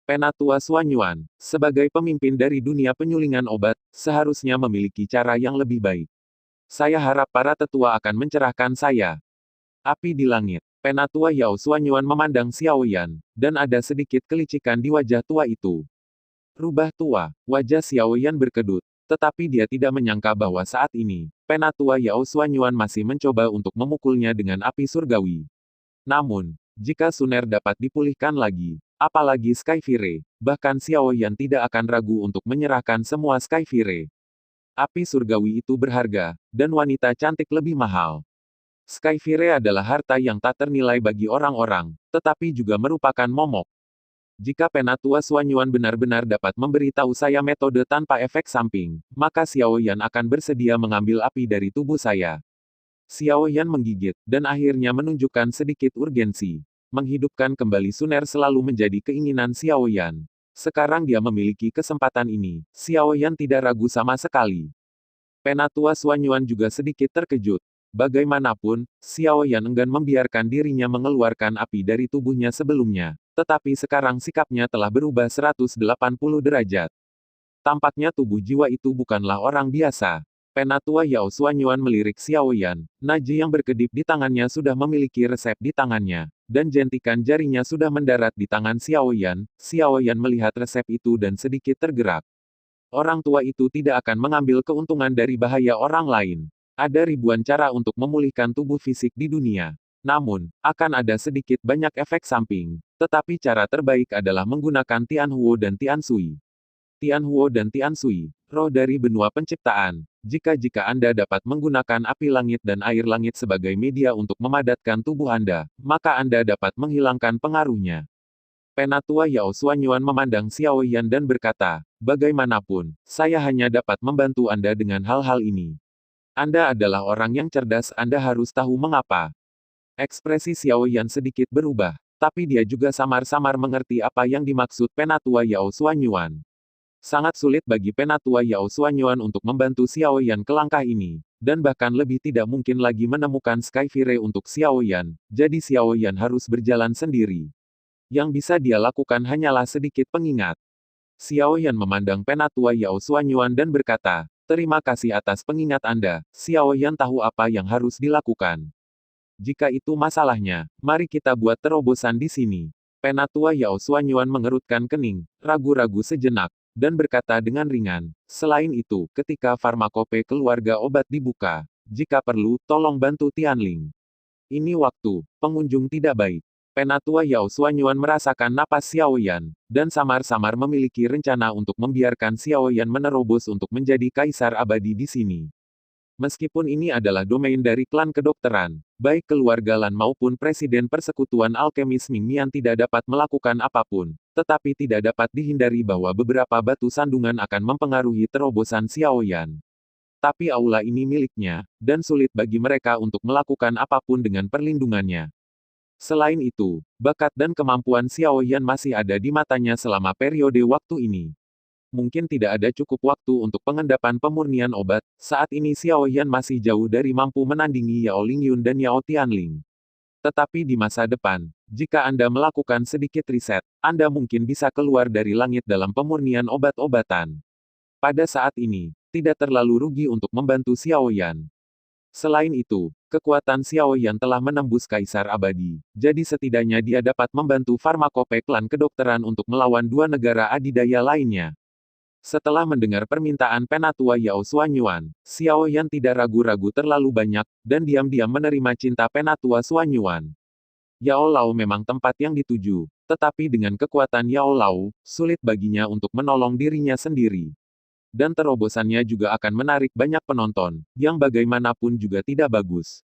Penatua Xuanyuan, sebagai pemimpin dari dunia penyulingan obat, seharusnya memiliki cara yang lebih baik. Saya harap para tetua akan mencerahkan saya. Api di langit. Penatua Yao Xuanyuan memandang Xiao Yan, dan ada sedikit kelicikan di wajah tua itu. Rubah tua, wajah Xiao Yan berkedut. Tetapi dia tidak menyangka bahwa saat ini, Penatua Yao Xuanyuan masih mencoba untuk memukulnya dengan api surgawi. Namun, jika Suner dapat dipulihkan lagi, apalagi Skyfire, bahkan Xiao Yan tidak akan ragu untuk menyerahkan semua Skyfire. Api surgawi itu berharga, dan wanita cantik lebih mahal. Skyfire adalah harta yang tak ternilai bagi orang-orang, tetapi juga merupakan momok. Jika Penatua Xuanyuan benar-benar dapat memberitahu saya metode tanpa efek samping, maka Xiao Yan akan bersedia mengambil api dari tubuh saya. Xiao Yan menggigit, dan akhirnya menunjukkan sedikit urgensi. Menghidupkan kembali Suner selalu menjadi keinginan Xiao Yan. Sekarang dia memiliki kesempatan ini. Xiao Yan tidak ragu sama sekali. Penatua Xuanyuan juga sedikit terkejut. Bagaimanapun, Xiao Yan enggan membiarkan dirinya mengeluarkan api dari tubuhnya sebelumnya. Tetapi sekarang sikapnya telah berubah 180 derajat. Tampaknya tubuh jiwa itu bukanlah orang biasa. Penatua Yao Xuanyuan melirik Xiao Yan. Naji yang berkedip di tangannya sudah memiliki resep di tangannya. Dan jentikan jarinya sudah mendarat di tangan Xiao Yan. Xiao Yan melihat resep itu dan sedikit tergerak. Orang tua itu tidak akan mengambil keuntungan dari bahaya orang lain. Ada ribuan cara untuk memulihkan tubuh fisik di dunia. Namun, akan ada sedikit banyak efek samping. Tetapi cara terbaik adalah menggunakan Tianhuo dan Tianshui. Tianhuo dan Tianshui, roh dari benua penciptaan. Jika Anda dapat menggunakan api langit dan air langit sebagai media untuk memadatkan tubuh Anda, maka Anda dapat menghilangkan pengaruhnya. Penatua Yao Xuanyuan memandang Xiao Yan dan berkata, bagaimanapun, saya hanya dapat membantu Anda dengan hal-hal ini. Anda adalah orang yang cerdas, Anda harus tahu mengapa. Ekspresi Xiao Yan sedikit berubah, tapi dia juga samar-samar mengerti apa yang dimaksud Penatua Yao Xuanyuan. Sangat sulit bagi Penatua Yao Xuanyuan untuk membantu Xiao Yan ke langkah ini, dan bahkan lebih tidak mungkin lagi menemukan Skyfire untuk Xiao Yan, jadi Xiao Yan harus berjalan sendiri. Yang bisa dia lakukan hanyalah sedikit pengingat. Xiao Yan memandang Penatua Yao Xuanyuan dan berkata, terima kasih atas pengingat Anda, Xiao Yan tahu apa yang harus dilakukan. Jika itu masalahnya, mari kita buat terobosan di sini. Penatua Yao Xuanyuan mengerutkan kening, ragu-ragu sejenak, dan berkata dengan ringan, selain itu, ketika farmakope keluarga obat dibuka, jika perlu, tolong bantu Tianling. Ini waktu, pengunjung tidak baik. Penatua Yao Xuanyuan merasakan napas Xiao Yan, dan samar-samar memiliki rencana untuk membiarkan Xiao Yan menerobos untuk menjadi kaisar abadi di sini. Meskipun ini adalah domain dari klan kedokteran, baik keluarga Lan maupun presiden persekutuan alkemis Ming Mian tidak dapat melakukan apapun, tetapi tidak dapat dihindari bahwa beberapa batu sandungan akan mempengaruhi terobosan Xiao Yan. Tapi aula ini miliknya, dan sulit bagi mereka untuk melakukan apapun dengan perlindungannya. Selain itu, bakat dan kemampuan Xiao Yan masih ada di matanya selama periode waktu ini. Mungkin tidak ada cukup waktu untuk pengendapan pemurnian obat, saat ini Xiao Yan masih jauh dari mampu menandingi Yao Lingyun dan Yao Tianling. Tetapi di masa depan, jika Anda melakukan sedikit riset, Anda mungkin bisa keluar dari langit dalam pemurnian obat-obatan. Pada saat ini, tidak terlalu rugi untuk membantu Xiao Yan. Selain itu, kekuatan Xiao Yan telah menembus Kaisar Abadi, jadi setidaknya dia dapat membantu farmakope klan kedokteran untuk melawan dua negara adidaya lainnya. Setelah mendengar permintaan Penatua Yao Xuanyuan, Xiao Yan tidak ragu-ragu terlalu banyak, dan diam-diam menerima cinta Penatua Xuanyuan. Yao Lao memang tempat yang dituju, tetapi dengan kekuatan Yao Lao, sulit baginya untuk menolong dirinya sendiri. Dan terobosannya juga akan menarik banyak penonton, yang bagaimanapun juga tidak bagus.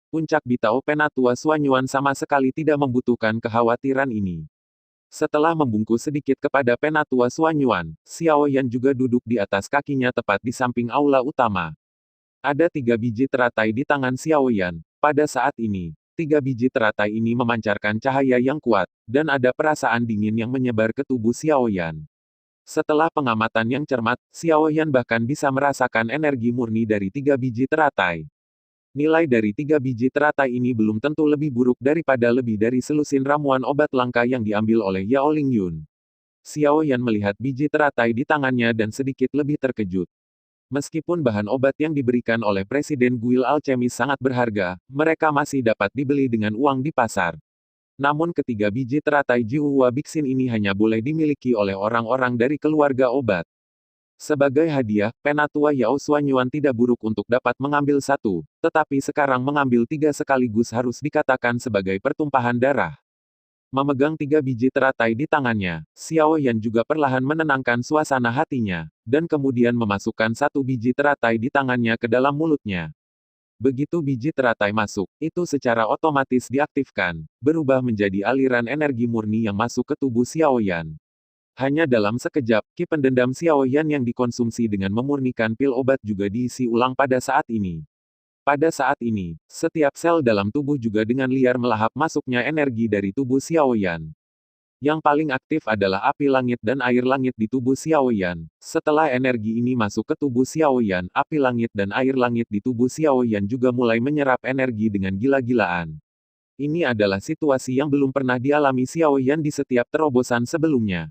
Puncak Bitao Penatua Xuanyuan sama sekali tidak membutuhkan kekhawatiran ini. Setelah membungkuk sedikit kepada Penatua Xuanyuan, Xiao Yan juga duduk di atas kakinya tepat di samping aula utama. Ada 3 biji teratai di tangan Xiao Yan. Pada saat ini, 3 biji teratai ini memancarkan cahaya yang kuat, dan ada perasaan dingin yang menyebar ke tubuh Xiao Yan. Setelah pengamatan yang cermat, Xiao Yan bahkan bisa merasakan energi murni dari 3 biji teratai. Nilai dari 3 biji teratai ini belum tentu lebih buruk daripada lebih dari selusin ramuan obat langka yang diambil oleh Yao Lingyun. Xiao Yan melihat biji teratai di tangannya dan sedikit lebih terkejut. Meskipun bahan obat yang diberikan oleh Presiden Guild Alchemist sangat berharga, mereka masih dapat dibeli dengan uang di pasar. Namun ketiga biji teratai Jiuhua Bixin ini hanya boleh dimiliki oleh orang-orang dari keluarga obat. Sebagai hadiah, Penatua Yao Xuanyuan tidak buruk untuk dapat mengambil satu, tetapi sekarang mengambil tiga sekaligus harus dikatakan sebagai pertumpahan darah. Memegang tiga biji teratai di tangannya, Xiao Yan juga perlahan menenangkan suasana hatinya, dan kemudian memasukkan satu biji teratai di tangannya ke dalam mulutnya. Begitu biji teratai masuk, itu secara otomatis diaktifkan, berubah menjadi aliran energi murni yang masuk ke tubuh Xiao Yan. Hanya dalam sekejap, ki pendendam Xiao Yan yang dikonsumsi dengan memurnikan pil obat juga diisi ulang pada saat ini. Pada saat ini, setiap sel dalam tubuh juga dengan liar melahap masuknya energi dari tubuh Xiao Yan. Yang paling aktif adalah api langit dan air langit di tubuh Xiao Yan. Setelah energi ini masuk ke tubuh Xiao Yan, api langit dan air langit di tubuh Xiao Yan juga mulai menyerap energi dengan gila-gilaan. Ini adalah situasi yang belum pernah dialami Xiao Yan di setiap terobosan sebelumnya.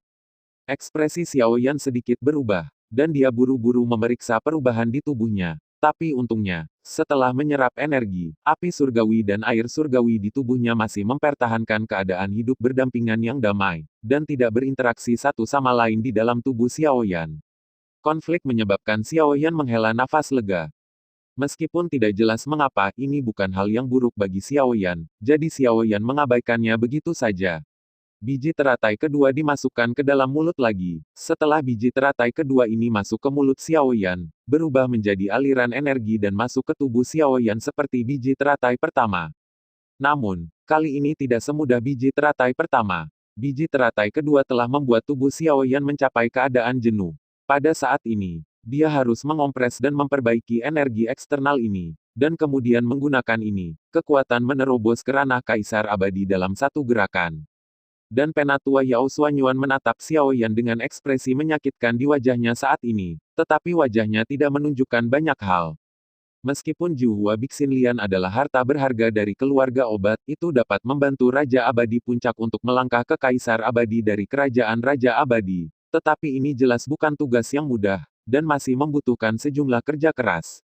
Ekspresi Xiao Yan sedikit berubah, dan dia buru-buru memeriksa perubahan di tubuhnya. Tapi untungnya, setelah menyerap energi, api surgawi dan air surgawi di tubuhnya masih mempertahankan keadaan hidup berdampingan yang damai, dan tidak berinteraksi satu sama lain di dalam tubuh Xiao Yan. Konflik menyebabkan Xiao Yan menghela nafas lega. Meskipun tidak jelas mengapa, ini bukan hal yang buruk bagi Xiao Yan, jadi Xiao Yan mengabaikannya begitu saja. Biji teratai kedua dimasukkan ke dalam mulut lagi. Setelah biji teratai kedua ini masuk ke mulut Xiao Yan, berubah menjadi aliran energi dan masuk ke tubuh Xiao Yan seperti biji teratai pertama. Namun, kali ini tidak semudah biji teratai pertama. Biji teratai kedua telah membuat tubuh Xiao Yan mencapai keadaan jenuh. Pada saat ini, dia harus mengompres dan memperbaiki energi eksternal ini. Dan kemudian menggunakan ini, kekuatan menerobos ke ranah Kaisar Abadi dalam satu gerakan. Dan Penatua Yao Xuanyuan menatap Xiao Yan dengan ekspresi menyakitkan di wajahnya saat ini, tetapi wajahnya tidak menunjukkan banyak hal. Meskipun Juhua Bixin Lian adalah harta berharga dari keluarga obat, itu dapat membantu Raja Abadi Puncak untuk melangkah ke Kaisar Abadi dari Kerajaan Raja Abadi. Tetapi ini jelas bukan tugas yang mudah, dan masih membutuhkan sejumlah kerja keras.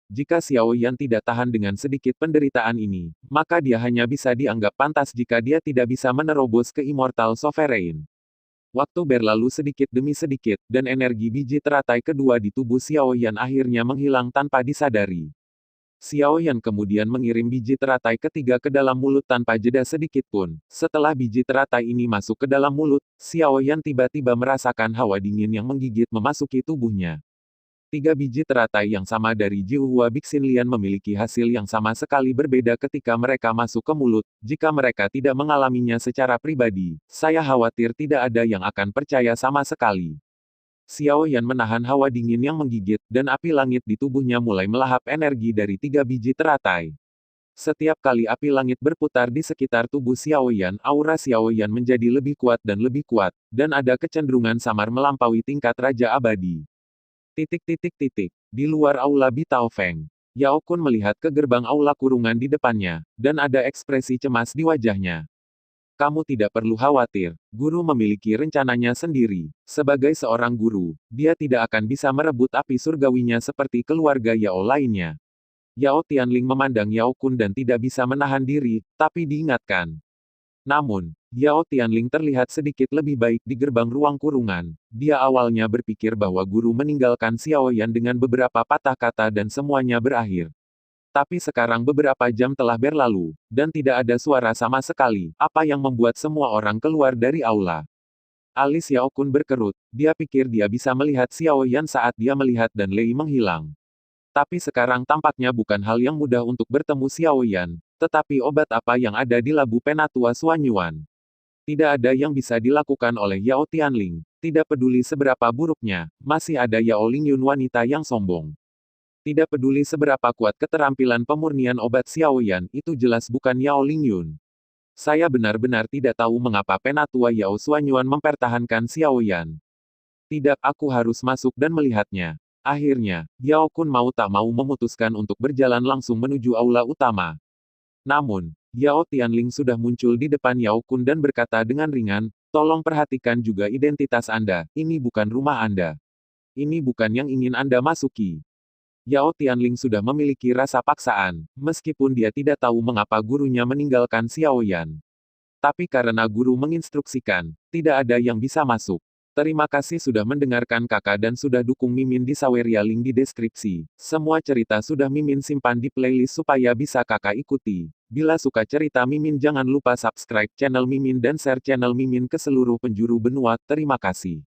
Jika Xiao Yan tidak tahan dengan sedikit penderitaan ini, maka dia hanya bisa dianggap pantas jika dia tidak bisa menerobos ke Immortal Sovereign. Waktu berlalu sedikit demi sedikit, dan energi biji teratai kedua di tubuh Xiao Yan akhirnya menghilang tanpa disadari. Xiao Yan kemudian mengirim biji teratai ketiga ke dalam mulut tanpa jeda sedikit pun. Setelah biji teratai ini masuk ke dalam mulut, Xiao Yan tiba-tiba merasakan hawa dingin yang menggigit memasuki tubuhnya. Tiga biji teratai yang sama dari Jiuhua Bixin Lian memiliki hasil yang sama sekali berbeda ketika mereka masuk ke mulut. Jika mereka tidak mengalaminya secara pribadi, saya khawatir tidak ada yang akan percaya sama sekali. Xiao Yan menahan hawa dingin yang menggigit, dan api langit di tubuhnya mulai melahap energi dari tiga biji teratai. Setiap kali api langit berputar di sekitar tubuh Xiao Yan, aura Xiao Yan menjadi lebih kuat, dan ada kecenderungan samar melampaui tingkat Raja Abadi. Di luar aula Bitao Feng, Yao Kun melihat ke gerbang aula kurungan di depannya, dan ada ekspresi cemas di wajahnya. Kamu tidak perlu khawatir, guru memiliki rencananya sendiri. Sebagai seorang guru, dia tidak akan bisa merebut api surgawinya seperti keluarga Yao lainnya. Yao Tianling memandang Yao Kun dan tidak bisa menahan diri, tapi diingatkan. Namun, Yao Tianling terlihat sedikit lebih baik di gerbang ruang kurungan. Dia awalnya berpikir bahwa guru meninggalkan Xiao Yan dengan beberapa patah kata dan semuanya berakhir. Tapi sekarang beberapa jam telah berlalu, dan tidak ada suara sama sekali, apa yang membuat semua orang keluar dari aula. Alis Yao Kun berkerut, dia pikir dia bisa melihat Xiao Yan saat dia melihat dan Lei menghilang. Tapi sekarang tampaknya bukan hal yang mudah untuk bertemu Xiao Yan. Tetapi obat apa yang ada di labu Penatua Xuanyuan? Tidak ada yang bisa dilakukan oleh Yao Tianling. Tidak peduli seberapa buruknya, masih ada Yao Lingyun wanita yang sombong. Tidak peduli seberapa kuat keterampilan pemurnian obat Xiao Yan, itu jelas bukan Yao Lingyun. Saya benar-benar tidak tahu mengapa Penatua Yao Xuanyuan mempertahankan Xiao Yan. Tidak, aku harus masuk dan melihatnya. Akhirnya, Yao Kun mau tak mau memutuskan untuk berjalan langsung menuju aula utama. Namun, Yao Tianling sudah muncul di depan Yao Kun dan berkata dengan ringan, tolong perhatikan juga identitas Anda, ini bukan rumah Anda. Ini bukan yang ingin Anda masuki. Yao Tianling sudah memiliki rasa paksaan, meskipun dia tidak tahu mengapa gurunya meninggalkan Xiao Yan. Tapi karena guru menginstruksikan, tidak ada yang bisa masuk. Terima kasih sudah mendengarkan kakak dan sudah dukung Mimin di Saweria, link di deskripsi. Semua cerita sudah Mimin simpan di playlist supaya bisa kakak ikuti. Bila suka cerita Mimin jangan lupa subscribe channel Mimin dan share channel Mimin ke seluruh penjuru benua. Terima kasih.